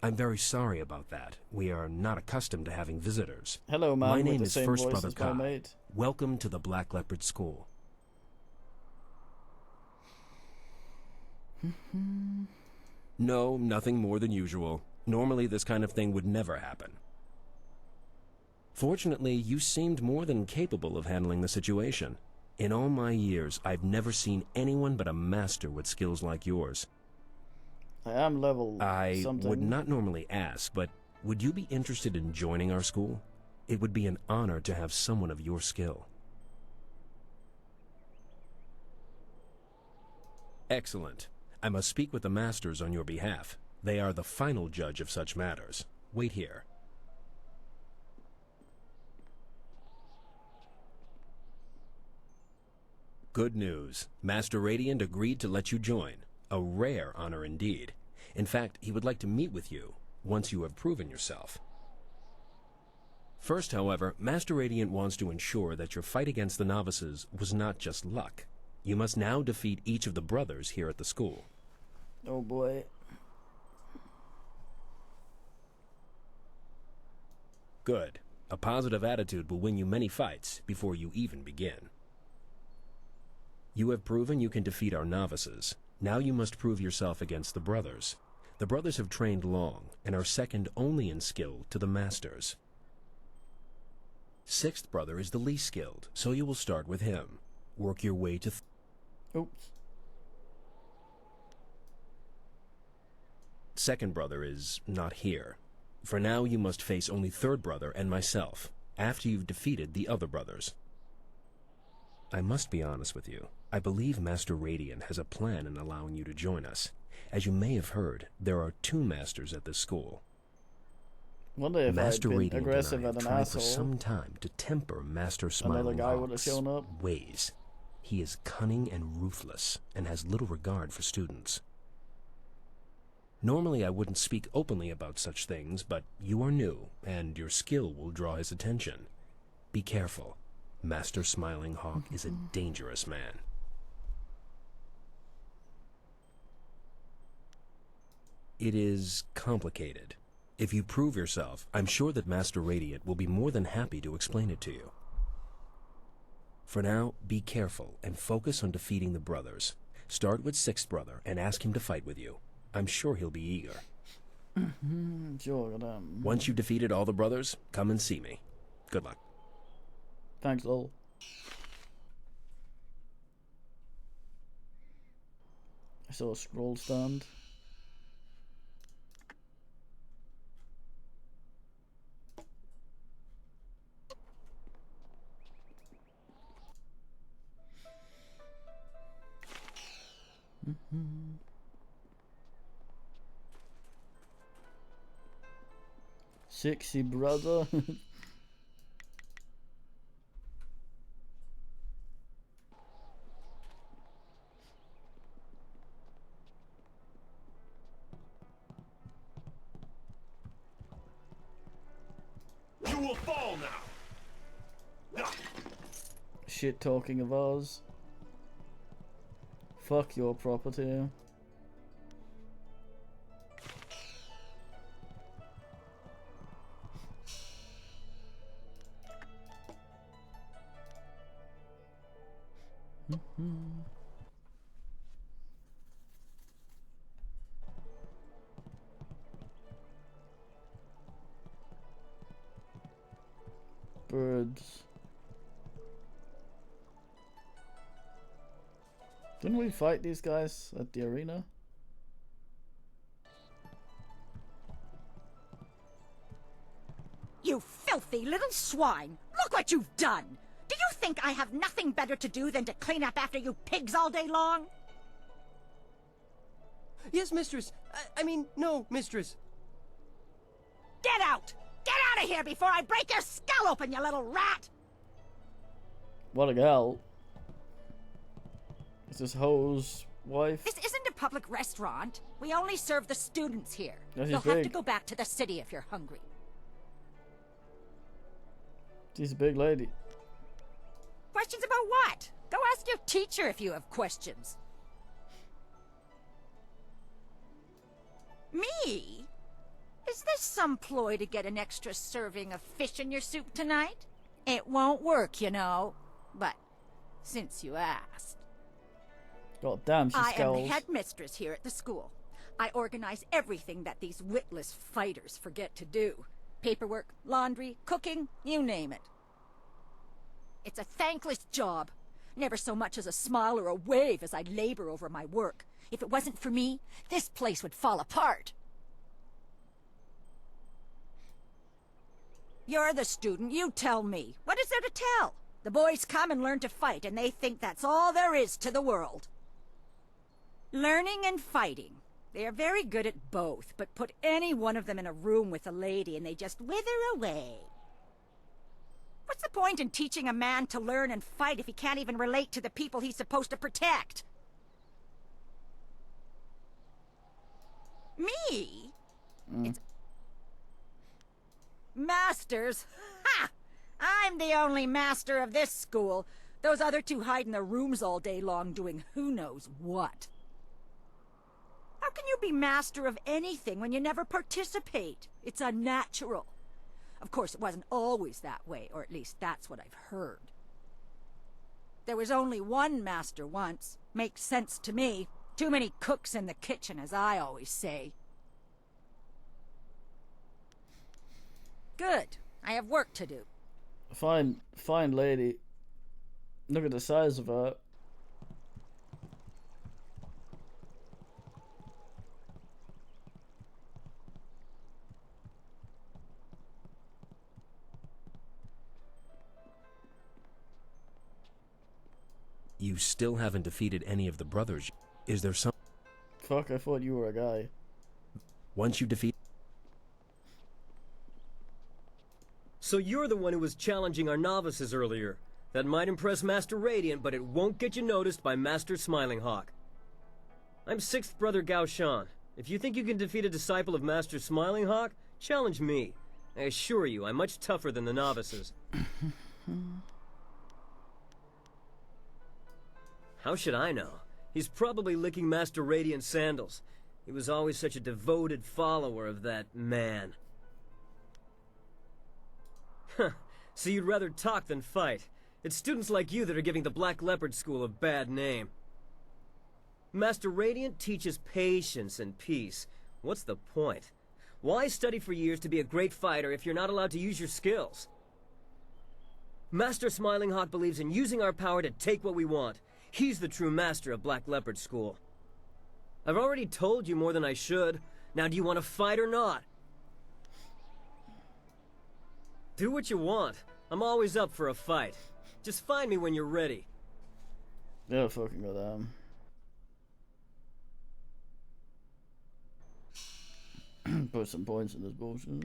Speaker 18: I'm very sorry about that. We are not accustomed to having visitors.
Speaker 1: Hello, man.
Speaker 18: My
Speaker 1: with
Speaker 18: name
Speaker 1: the
Speaker 18: is
Speaker 1: same
Speaker 18: First
Speaker 1: voice
Speaker 18: Brother
Speaker 1: as my
Speaker 18: Kai.
Speaker 1: mate.
Speaker 18: Welcome to the Black Leopard School. No, nothing more than usual. Normally this kind of thing would never happen. Fortunately, you seemed more than capable of handling the situation. In all my years, I've never seen anyone but a master with skills like yours.
Speaker 1: I am level
Speaker 18: I
Speaker 1: something.
Speaker 18: would not normally ask, but would you be interested in joining our school? It would be an honor to have someone of your skill. Excellent. I must speak with the masters on your behalf. They are the final judge of such matters. Wait here. Good news. Master Radiant agreed to let you join. A rare honor indeed. In fact, he would like to meet with you, once you have proven yourself. First, however, Master Radiant wants to ensure that your fight against the novices was not just luck. You must now defeat each of the brothers here at the school.
Speaker 1: Oh boy.
Speaker 18: Good. A positive attitude will win you many fights before you even begin. You have proven you can defeat our novices. Now you must prove yourself against the brothers. The brothers have trained long and are second only in skill to the masters. Sixth brother is the least skilled, so you will start with him. Work your way to...
Speaker 1: Oops.
Speaker 18: Second brother is not here. For now, you must face only third brother and myself, after you've defeated the other brothers. I must be honest with you. I believe Master Radiant has a plan in allowing you to join us. As you may have heard, there are 2 masters at this school.
Speaker 1: Wonder if
Speaker 18: Master
Speaker 1: I'd been
Speaker 18: Radiant
Speaker 1: aggressive
Speaker 18: and I
Speaker 1: at
Speaker 18: have
Speaker 1: an
Speaker 18: tried for
Speaker 1: asshole.
Speaker 18: some time to temper Master
Speaker 1: Another
Speaker 18: Smiling
Speaker 1: guy would have
Speaker 18: Hawk's
Speaker 1: shown up.
Speaker 18: ways. He is cunning and ruthless, and has little regard for students. Normally I wouldn't speak openly about such things, but you are new, and your skill will draw his attention. Be careful. Master Smiling Hawk is a dangerous man. It is complicated. If you prove yourself, I'm sure that Master Radiant will be more than happy to explain it to you. For now, be careful and focus on defeating the brothers. Start with 6th brother and ask him to fight with you. I'm sure he'll be eager.
Speaker 1: Sure.
Speaker 18: Once you've defeated all the brothers, come and see me. Good luck.
Speaker 1: Thanks, lol. I saw a scroll stand. Sexy brother.
Speaker 3: You will fall now.
Speaker 1: Shit talking of ours. Fuck your property. Birds. Didn't we fight these guys at the arena?
Speaker 12: You filthy little swine! Look what you've done! Do you think I have nothing better to do than to clean up after you pigs all day long?
Speaker 13: Yes, mistress. I mean, no, mistress.
Speaker 12: Get out! Get out of here before I break your skull open, you little rat!
Speaker 1: What a gal. Is this Ho's wife?
Speaker 12: This isn't a public restaurant. We only serve the students here.
Speaker 1: No,
Speaker 12: You'll
Speaker 1: she's
Speaker 12: have to
Speaker 1: big.
Speaker 12: go back to the city if you're hungry.
Speaker 1: She's a big lady.
Speaker 12: Questions about what? Go ask your teacher if you have questions. Me? Is this some ploy to get an extra serving of fish in your soup tonight? It won't work, you know. But since you asked...
Speaker 1: God damn, she
Speaker 12: I am
Speaker 1: scowls.
Speaker 12: the headmistress here at the school. I organize everything that these witless fighters forget to do. Paperwork, laundry, cooking, you name it. It's a thankless job. Never so much as a smile or a wave as I labor over my work. If it wasn't for me, this place would fall apart. You're the student, you tell me. What is there to tell? The boys come and learn to fight, and they think that's all there is to the world. Learning and fighting. They are very good at both, but put any one of them in a room with a lady and they just wither away. What's the point in teaching a man to learn and fight if he can't even relate to the people he's supposed to protect? Me? It's... Masters? Ha! I'm the only master of this school. Those other two hide in their rooms all day long doing who knows what. How can you be master of anything when you never participate? It's unnatural. Of course, it wasn't always that way, or at least that's what I've heard. There was only one master once. Makes sense to me. Too many cooks in the kitchen, as I always say. Good. I have work to do.
Speaker 1: Fine lady. Look at the size of her.
Speaker 18: You still haven't defeated any of the brothers. Is there some...
Speaker 1: Fuck, I thought you were a guy.
Speaker 18: Once you defeat...
Speaker 14: So you're the one who was challenging our novices earlier. That might impress Master Radiant, but it won't get you noticed by Master Smiling Hawk. I'm 6th Brother Gao Shan. If you think you can defeat a disciple of Master Smiling Hawk, challenge me. I assure you, I'm much tougher than the novices. How should I know? He's probably licking Master Radiant's sandals. He was always such a devoted follower of that man. Huh. So you'd rather talk than fight. It's students like you that are giving the Black Leopard School a bad name. Master Radiant teaches patience and peace. What's the point? Why study for years to be a great fighter if you're not allowed to use your skills? Master Smiling Hawk believes in using our power to take what we want. He's the true master of Black Leopard School. I've already told you more than I should. Now do you want to fight or not? Do what you want. I'm always up for a fight. Just find me when you're ready.
Speaker 1: Yeah, fucking go down. Put some points in this bullshit.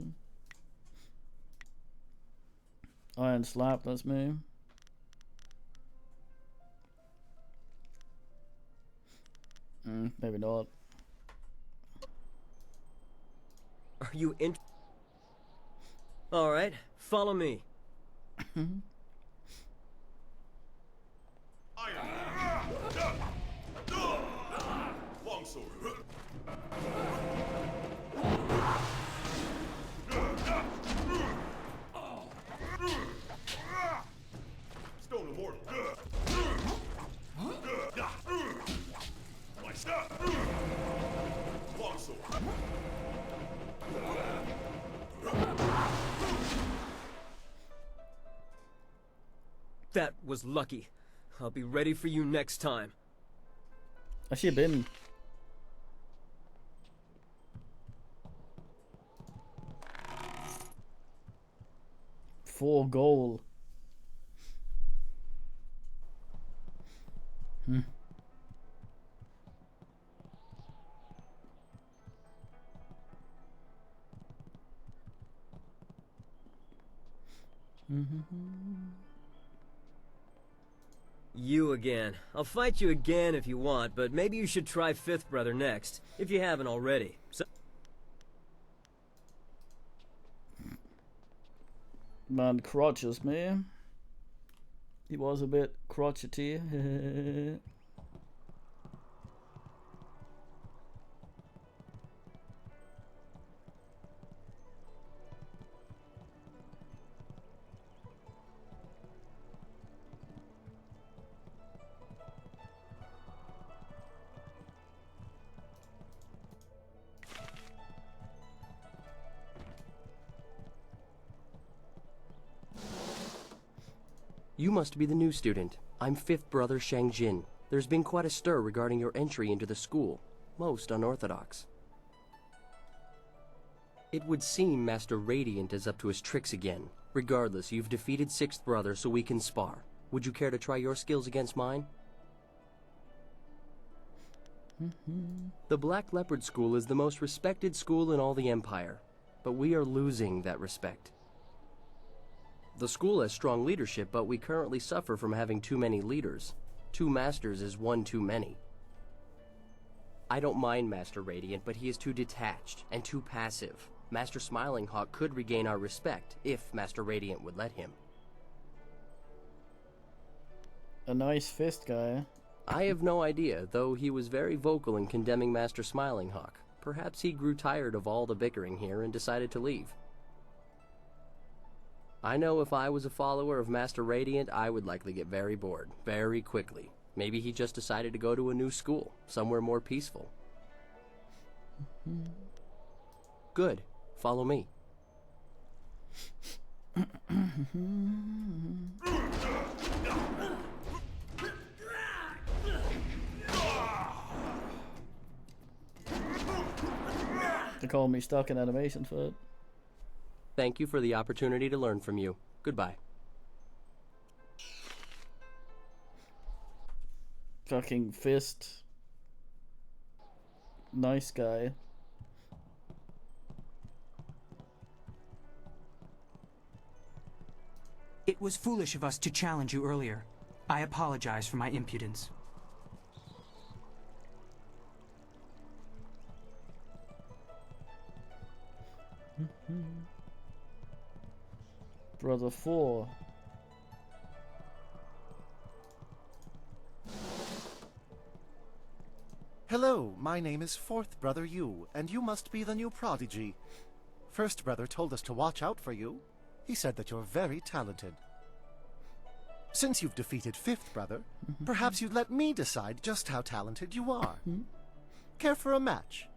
Speaker 1: Iron Slap, that's me. Maybe not.
Speaker 14: Are you in? Alright, follow me.
Speaker 3: Longsword. Stone Immortal. Longsword.
Speaker 14: That was lucky. I'll be ready for you next time.
Speaker 1: I should have been. For goal.
Speaker 14: You again. I'll fight you again if you want, but maybe you should try 5th Brother next, if you haven't already.
Speaker 1: Man crotches me. He was a bit crotchety.
Speaker 13: You must be the new student. I'm 5th Brother Shang Jin. There's been quite a stir regarding your entry into the school. Most unorthodox. It would seem Master Radiant is up to his tricks again. Regardless, you've defeated 6th Brother, so we can spar. Would you care to try your skills against mine? The Black Leopard School is the most respected school in all the Empire, but we are losing that respect. The school has strong leadership, but we currently suffer from having too many leaders. 2 masters is one too many. I don't mind Master Radiant, but he is too detached and too passive. Master Smiling Hawk could regain our respect if Master Radiant would let him.
Speaker 1: A nice fist guy.
Speaker 13: I have no idea, though he was very vocal in condemning Master Smiling Hawk. Perhaps he grew tired of all the bickering here and decided to leave. I know if I was a follower of Master Radiant, I would likely get very bored, very quickly. Maybe he just decided to go to a new school, somewhere more peaceful. Good. Follow me.
Speaker 1: They call me stuck in animation for it.
Speaker 13: Thank you for the opportunity to learn from you. Goodbye.
Speaker 1: Fucking fist. nice guy.
Speaker 15: It was foolish of us to challenge you earlier. I apologize for my impudence.
Speaker 1: Brother 4.
Speaker 16: Hello, my name is Fourth Brother Yu, and you must be the new prodigy. First Brother told us to watch out for you. He said that you're very talented. Since you've defeated Fifth Brother, perhaps you'd let me decide just how talented you are. Care for a match?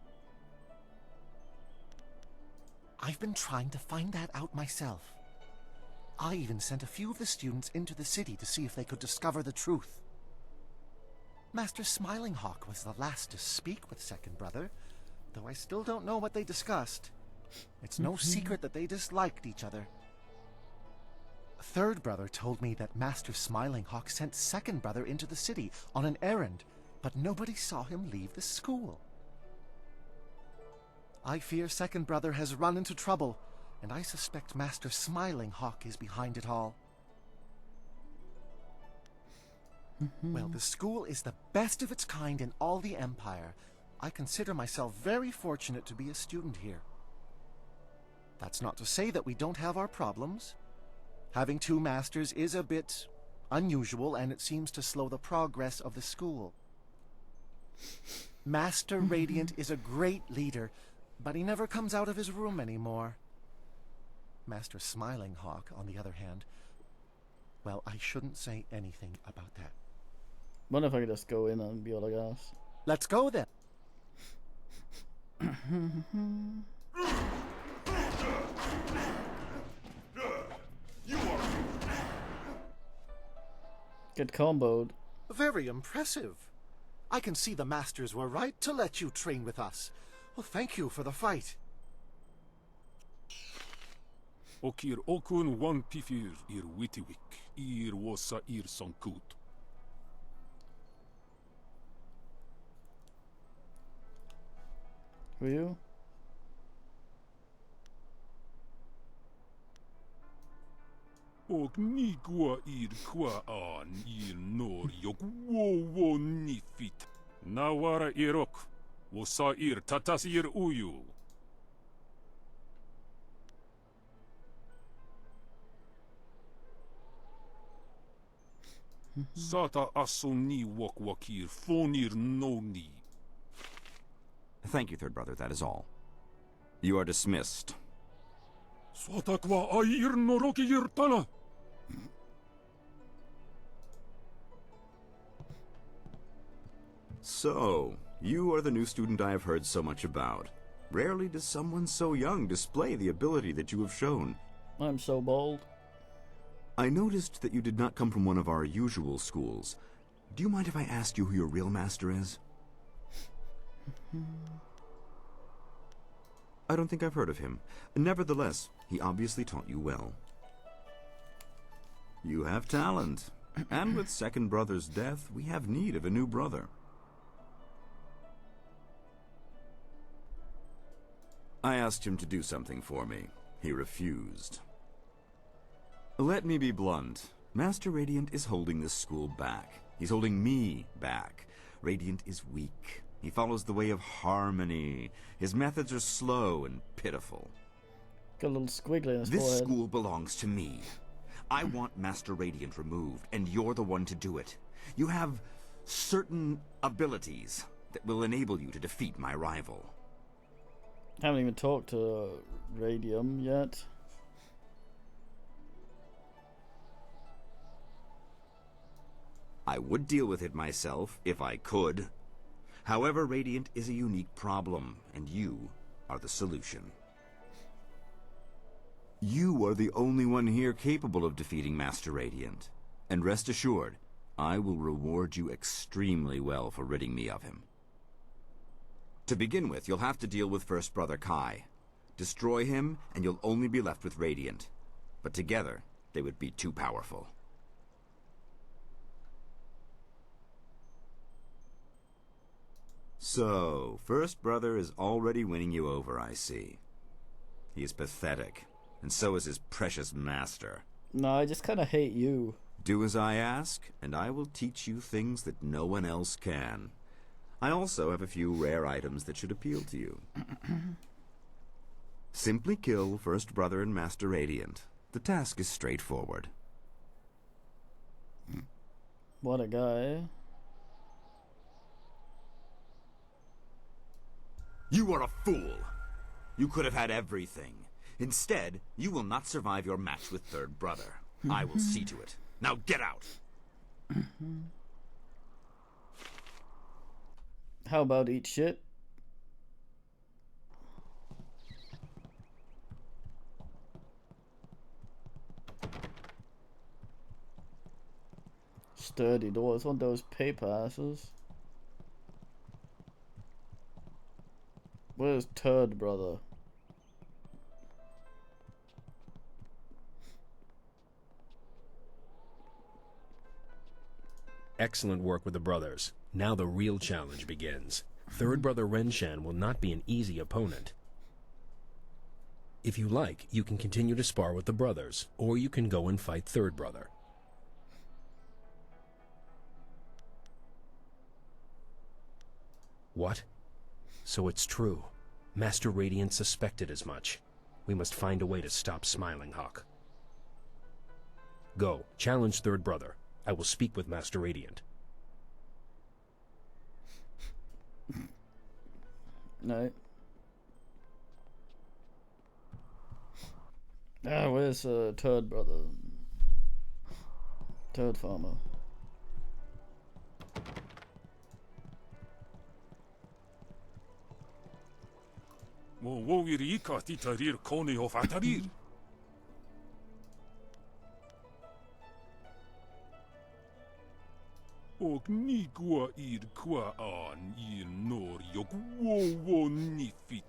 Speaker 16: I've been trying to find that out myself. I even sent a few of the students into the city to see if they could discover the truth. Master Smiling Hawk was the last to speak with Second Brother, though I still don't know what they discussed. It's no secret that they disliked each other. Third Brother told me that Master Smiling Hawk sent Second Brother into the city on an errand, but nobody saw him leave the school. I fear Second Brother has run into trouble, and I suspect Master Smiling Hawk is behind it all. Well, the school is the best of its kind in all the Empire. I consider myself very fortunate to be a student here. That's not to say that we don't have our problems. Having two masters is a bit unusual, and it seems to slow the progress of the school. Master Radiant is a great leader, but he never comes out of his room anymore. Master Smiling Hawk, on the other hand, well, I shouldn't say anything about that.
Speaker 1: Wonder if I could just go in and be all I guess.
Speaker 16: Let's go then.
Speaker 1: Get comboed.
Speaker 16: Very impressive. I can see the masters were right to let you train with us. Well, thank you for the fight.
Speaker 5: Okir okun wan pifir ir witiwik, ir wasa ir sankut.
Speaker 1: Who are you?
Speaker 5: Og nigua ir qua an ir nor yok wo nifit. Nawara irok, wasa ir tatas ir uyu. Sata asoni wakwakir fonir noni.
Speaker 17: Thank you, Third Brother, that is all. You are dismissed.
Speaker 5: Sata kwa air noroki irtana.
Speaker 17: So, you are the new student I have heard so much about. Rarely does someone so young display the ability that you have shown.
Speaker 1: I'm so bold.
Speaker 17: I noticed that you did not come from one of our usual schools. Do you mind if I ask you who your real master is? I don't think I've heard of him. Nevertheless, he obviously taught you well. You have talent. And with Second Brother's death, we have need of a new brother. I asked him to do something for me. He refused. Let me be blunt. Master Radiant is holding this school back. He's holding me back. Radiant is weak. He follows the way of harmony. His methods are slow and pitiful.
Speaker 1: Got a little squiggly in his
Speaker 17: This
Speaker 1: forehead.
Speaker 17: school belongs to me. I want Master Radiant removed, and you're the one to do it. You have certain abilities that will enable you to defeat my rival.
Speaker 1: Haven't even talked to Radium yet.
Speaker 17: I would deal with it myself, if I could. However, Radiant is a unique problem, and you are the solution. You are the only one here capable of defeating Master Radiant. And rest assured, I will reward you extremely well for ridding me of him. To begin with, you'll have to deal with First Brother Kai. Destroy him, and you'll only be left with Radiant. But together, they would be too powerful. So, First Brother is already winning you over, I see. He is pathetic, and so is his precious master.
Speaker 1: No, I just kind of hate you.
Speaker 17: Do as I ask, and I will teach you things that no one else can. I also have a few rare items that should appeal to you. Simply kill First Brother and Master Radiant. The task is straightforward.
Speaker 1: What a guy.
Speaker 17: You are a fool! You could have had everything. Instead, you will not survive your match with Third Brother. I will see to it. Now get out!
Speaker 1: How about eat shit? Sturdy doors, one of those paper asses. Where's Third Brother?
Speaker 18: Excellent work with the brothers. Now the real challenge begins. Third Brother Renshan will not be an easy opponent. If you like, you can continue to spar with the brothers, or you can go and fight Third Brother. What? So it's true. Master Radiant suspected as much. We must find a way to stop Smiling Hawk. Go, challenge Third Brother. I will speak with Master Radiant.
Speaker 1: No. Ah, where's Third Brother? Third Farmer.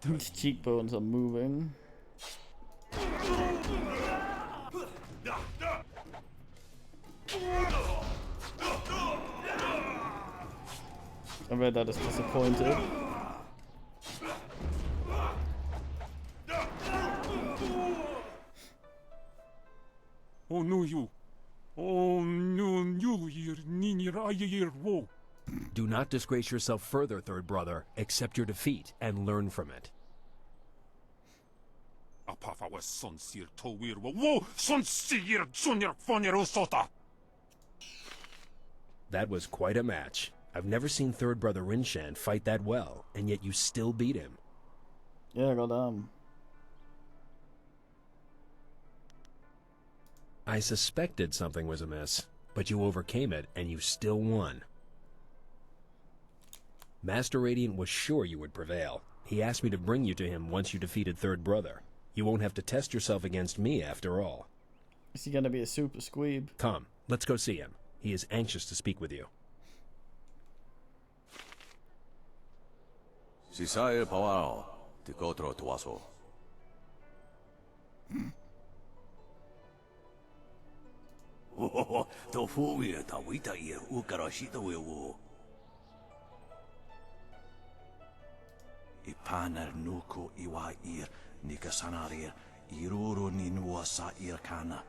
Speaker 1: His cheekbones are moving. I read that as disappointed.
Speaker 5: Oh no you. Oh no you wo.
Speaker 18: Do not disgrace yourself further, Third Brother. Accept your defeat and learn from it.
Speaker 5: Apafa was sonsir towir wo sonsir junior fonir usota.
Speaker 18: That was quite a match. I've never seen Third Brother Rinshan fight that well, and yet you still beat him.
Speaker 1: Yeah, goddamn.
Speaker 18: I suspected something was amiss, but you overcame it and you still won. Master Radiant was sure you would prevail. He asked me to bring you to him once you defeated Third Brother. You won't have to test yourself against me after all.
Speaker 1: Is he gonna be a super squeeb?
Speaker 18: Come, let's go see him. He is anxious to speak with you.
Speaker 8: Sisae Pawao, Tikotro Tuaso. To fuwe ta wita ir ukarashita wewo. Ipanar nuko iwa ir nikasanarir iruro ninwa sa ir kana.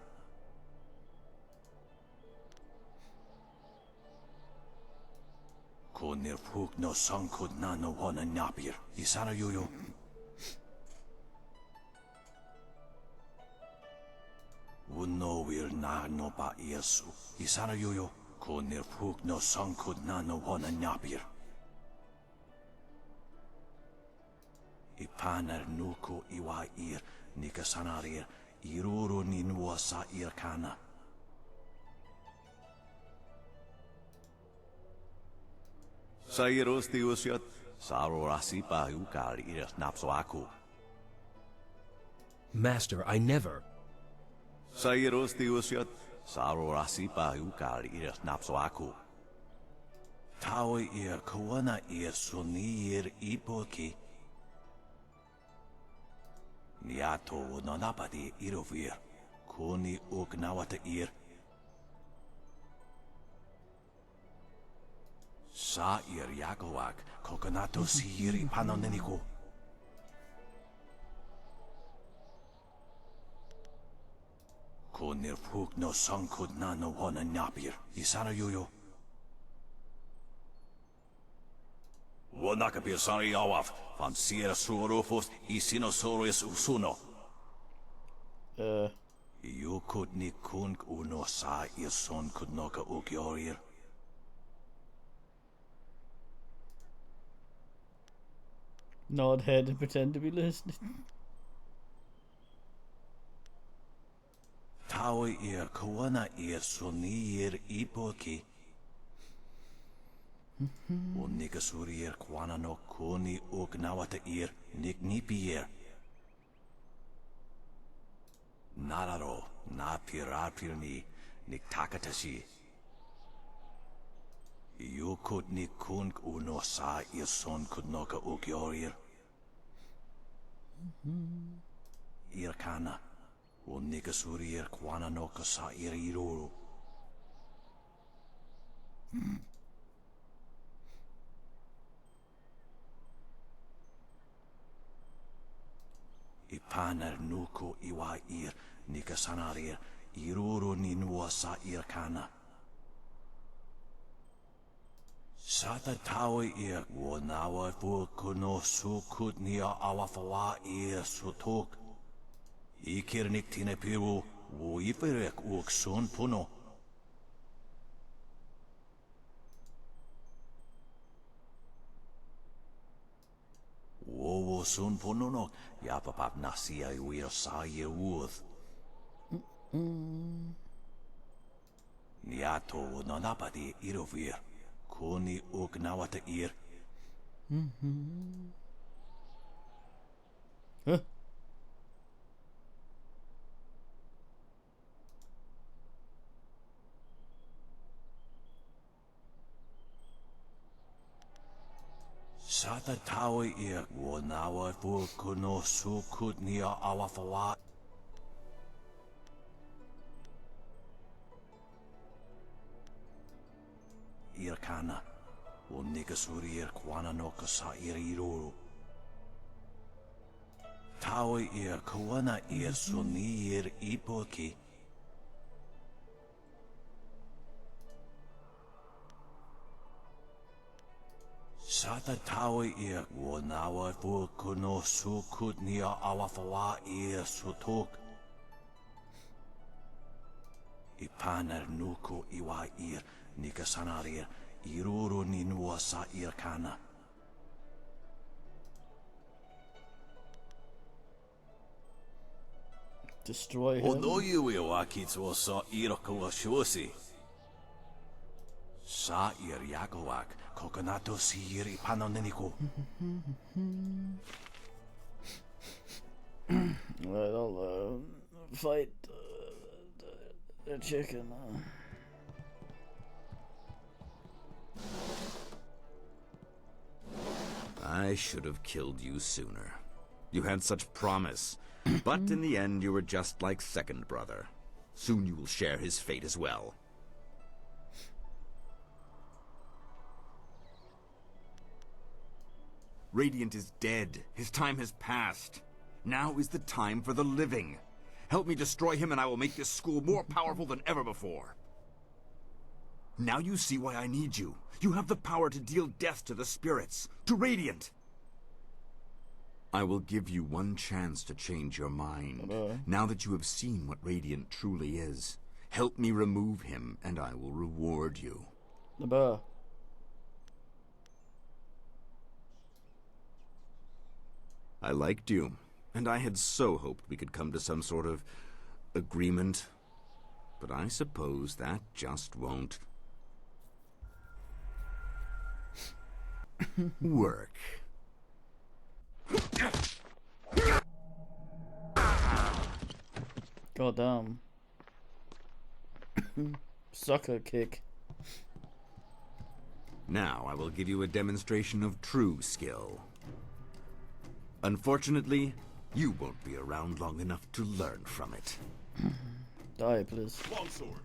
Speaker 8: Ko nirfuk no sankud na no wana napir. Isana yoyo. Uno wir na no ba yesu. Isana yoyo. Ko nirfuk no sankud na no wana napir. Ipanar nuko iwa ir nikasanarir iruro ninwa sa ir kana. Sairos tiusiat sarorasi pa ukar ir napsoaku.
Speaker 18: Master, I never.
Speaker 8: Sairos tiusiat sarorasi pa ukar ir napsoaku. Tau ir kuana ir sunir ipoki. Niato nanapati irovir. Kuni uknawata ir. Sa ir yakowak, kokonato sihiri panoneniko. Ko nirpuk no sangkud na no wana napir, isana yuyo. Wanakapir sari awaf, van sira surofos, isinosaurus usuno. Yukut ni kunk uno sa irson kudnoka ukyorir.
Speaker 1: Nod head and pretend to be listening.
Speaker 8: Tawi ir kawana ir sonir ipoki. Unikasuri ir kwana no kuni uknawata ir niknipi ir. Nararo na pirapirni niktakatashi. Yukut ni kunk uno sa irson kudnoka ukyorir. Irkana. Unikasuri ir kwana no kasa ir iruru. Ipaner nuko iwa ir nikasanarir iruru ni nuasa irkana. Sata tawi ir wonawa fukuno sukut nia awafawa ir sutuk. Ikirnik tine piru wo iferek uk son puno. Wo son puno no yapapap nasia uir sa ye uth. Niato no napadi irovir. Kuni uk nawata ir.
Speaker 1: Huh?
Speaker 8: Sata tawi ir wonawa fukuno sukut nia awafawa. Irkana, unikasuri ir kwana no kasa ir iruru. Tawi ir kawana ir suni ir ipoki. Sata tawi ir wonawa fukuno sukut nia awafawa ir sutuk. Ipaner nuko iwa ir nikasanarir iruru ni nuasa irkana.
Speaker 1: Destroy him.
Speaker 8: Odoyu iwakitsu sa irokawa shusi. Sa ir yakowak, kokonato sihiri panoneniko.
Speaker 1: Right, I'll fight the chicken.
Speaker 17: I should have killed you sooner. You had such promise, but in the end you were just like second brother. Soon you will share his fate as well. Radiant is dead. His time has passed. Now is the time for the living. Help me destroy him and I will make this school more powerful than ever before. Now you see why I need you. You have the power to deal death to the spirits, to Radiant. I will give you one chance to change your mind. Now that you have seen what Radiant truly is, help me remove him and I will reward you. I liked you, and I had so hoped we could come to some sort of agreement. But I suppose that just won't work.
Speaker 1: God damn. Sucker kick.
Speaker 17: Now I will give you a demonstration of true skill. Unfortunately, you won't be around long enough to learn from it.
Speaker 1: Die, please.
Speaker 3: Longsword.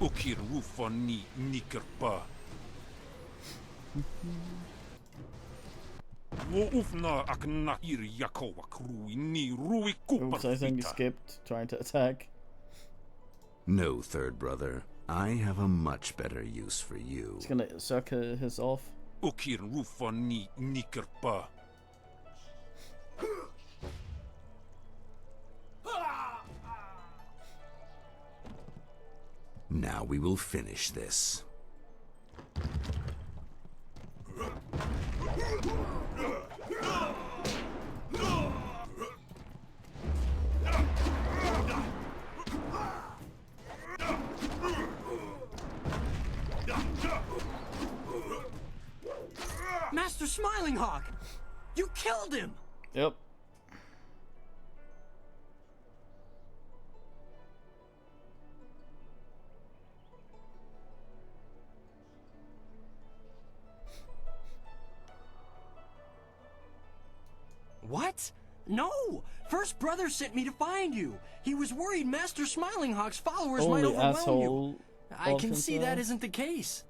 Speaker 5: Ukir rufa ni nikerpa. Wo ufna akna ir yakowa krui ni rui
Speaker 1: Oops, I think he
Speaker 5: kuparfita.
Speaker 1: skipped trying to attack.
Speaker 17: No, third brother. I have a much better use for you.
Speaker 1: He's gonna suck his off.
Speaker 5: Ukir rufa ni nikerpa.
Speaker 17: Now we will finish this.
Speaker 11: Master Smiling Hawk! You killed him!
Speaker 1: Yep.
Speaker 11: What? No! First Brother sent me to find you. He was worried Master Smiling Hawk's followers might
Speaker 1: Only
Speaker 11: overwhelm
Speaker 1: asshole
Speaker 11: you. I can see that
Speaker 1: officer.
Speaker 11: isn't the case.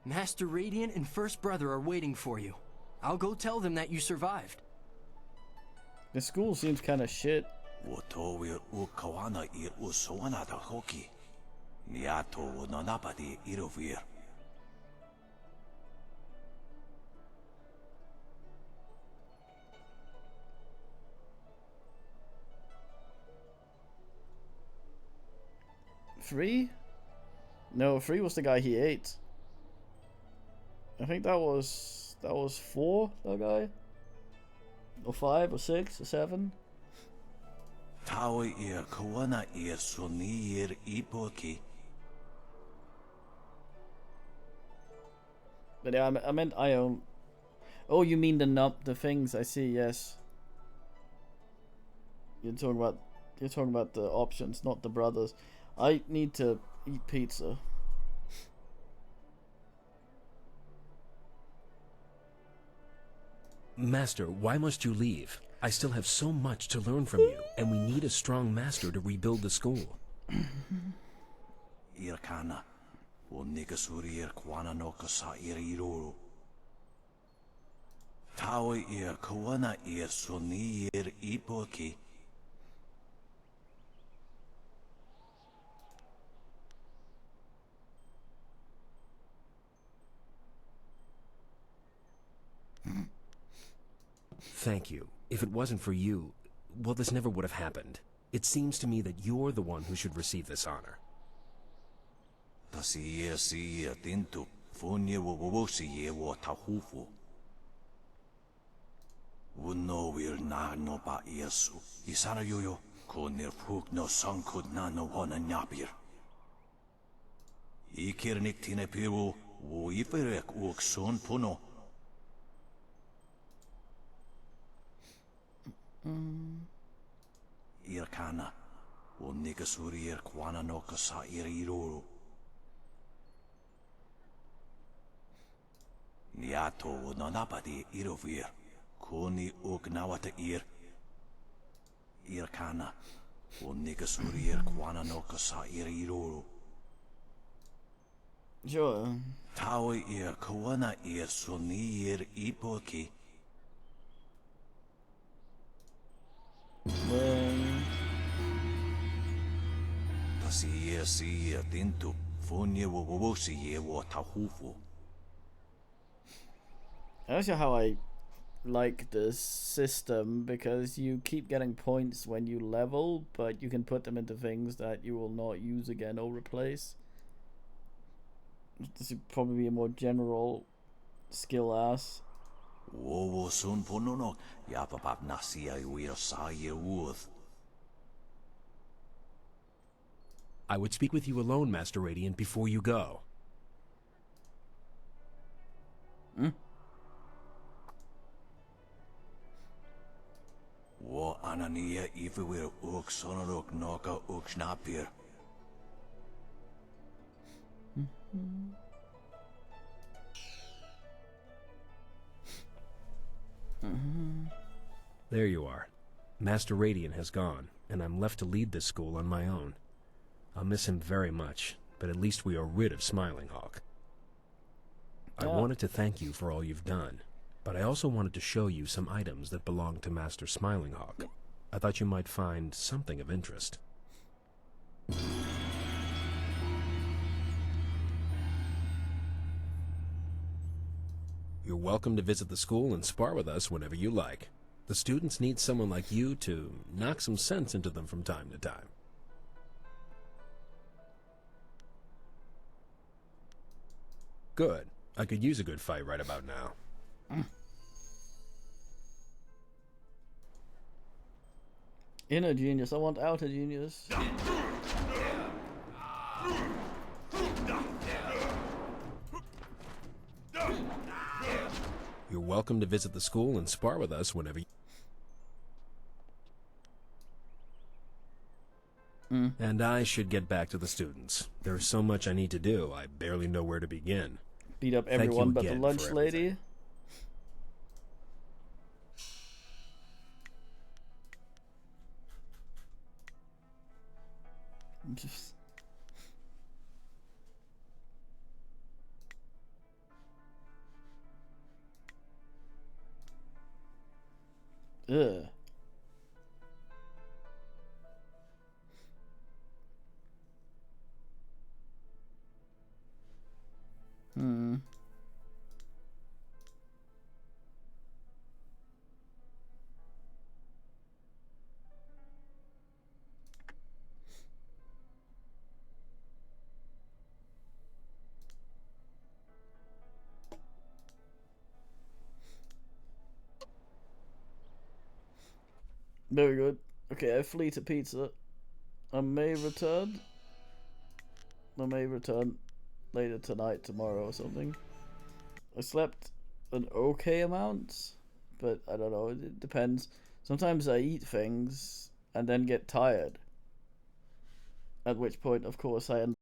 Speaker 11: Master Radiant and First Brother are waiting for you. I'll go tell them that you survived.
Speaker 1: The school seems kind of shit.
Speaker 8: Wotowir ukawana ir usowana da hoki. Niato nanapadi irovir.
Speaker 1: Free? No, Free was the guy he ate. I think that was 4, that guy? Or 5 or 6 or 7?
Speaker 8: Tawi ir kawana ir suni ir ipoki.
Speaker 1: But yeah, I meant I own. Oh, you mean the things? I see. Yes. You're talking about the options, not the brothers. I need to eat pizza.
Speaker 18: Master, why must you leave? I still have so much to learn from you, and we need a strong master to rebuild the school.
Speaker 8: Irkana. O nikasuri ir kwana no kasa ir iruru. Tawi ir kawana ir suni ir ipoki.
Speaker 18: Thank you. If it wasn't for you, well, this never would have happened. It seems to me that you're the one who should receive this honor.
Speaker 8: Tasi si tintu funye wowosi wo tahufu. Uno wir na no ba yesu. Isara yoyo ko nirpuk no sankud na no hona nyapir. Ikirnik tine piru wo iferek uk son puno. Irkana wo nikasuri ir kwana no kasa ir iruru. Niato nanapadi irovir. Koni uk nawata ir. Irkana wo nikasuri ir kwana no kasa ir iruru.
Speaker 1: Sure.
Speaker 8: Tawi ir kawana ir suni ir ipoki. Tasi si tintu funye wowosi wo tahufu.
Speaker 1: That's how I like this system, because you keep getting points when you level, but you can put them into things that you will not use again or replace. This would probably be a more general skill ass.
Speaker 8: Wowo sun punono yapapap nasi I will say your worth.
Speaker 18: I would speak with you alone, Master Radiant, before you go.
Speaker 8: Wo anania if we uk sonorok noka uk snapir.
Speaker 18: There you are. Master Radiant has gone, and I'm left to lead this school on my own. I'll miss him very much, but at least we are rid of Smiling Hawk. I wanted to thank you for all you've done, but I also wanted to show you some items that belong to Master Smiling Hawk. I thought you might find something of interest. You're welcome to visit the school and spar with us whenever you like. The students need someone like you to knock some sense into them from time to time. Good. I could use a good fight right about now.
Speaker 1: Inner genius. I want outer genius.
Speaker 18: You're welcome to visit the school and spar with us whenever you... And I should get back to the students. There's so much I need to do, I barely know where to begin.
Speaker 1: Beat up everyone but the lunch lady. Just... Ugh. Very good. Okay, I flee to pizza. I may return. Later tonight, tomorrow or something. I slept an okay amount, but I don't know, it depends. Sometimes I eat things and then get tired. At which point, of course, I end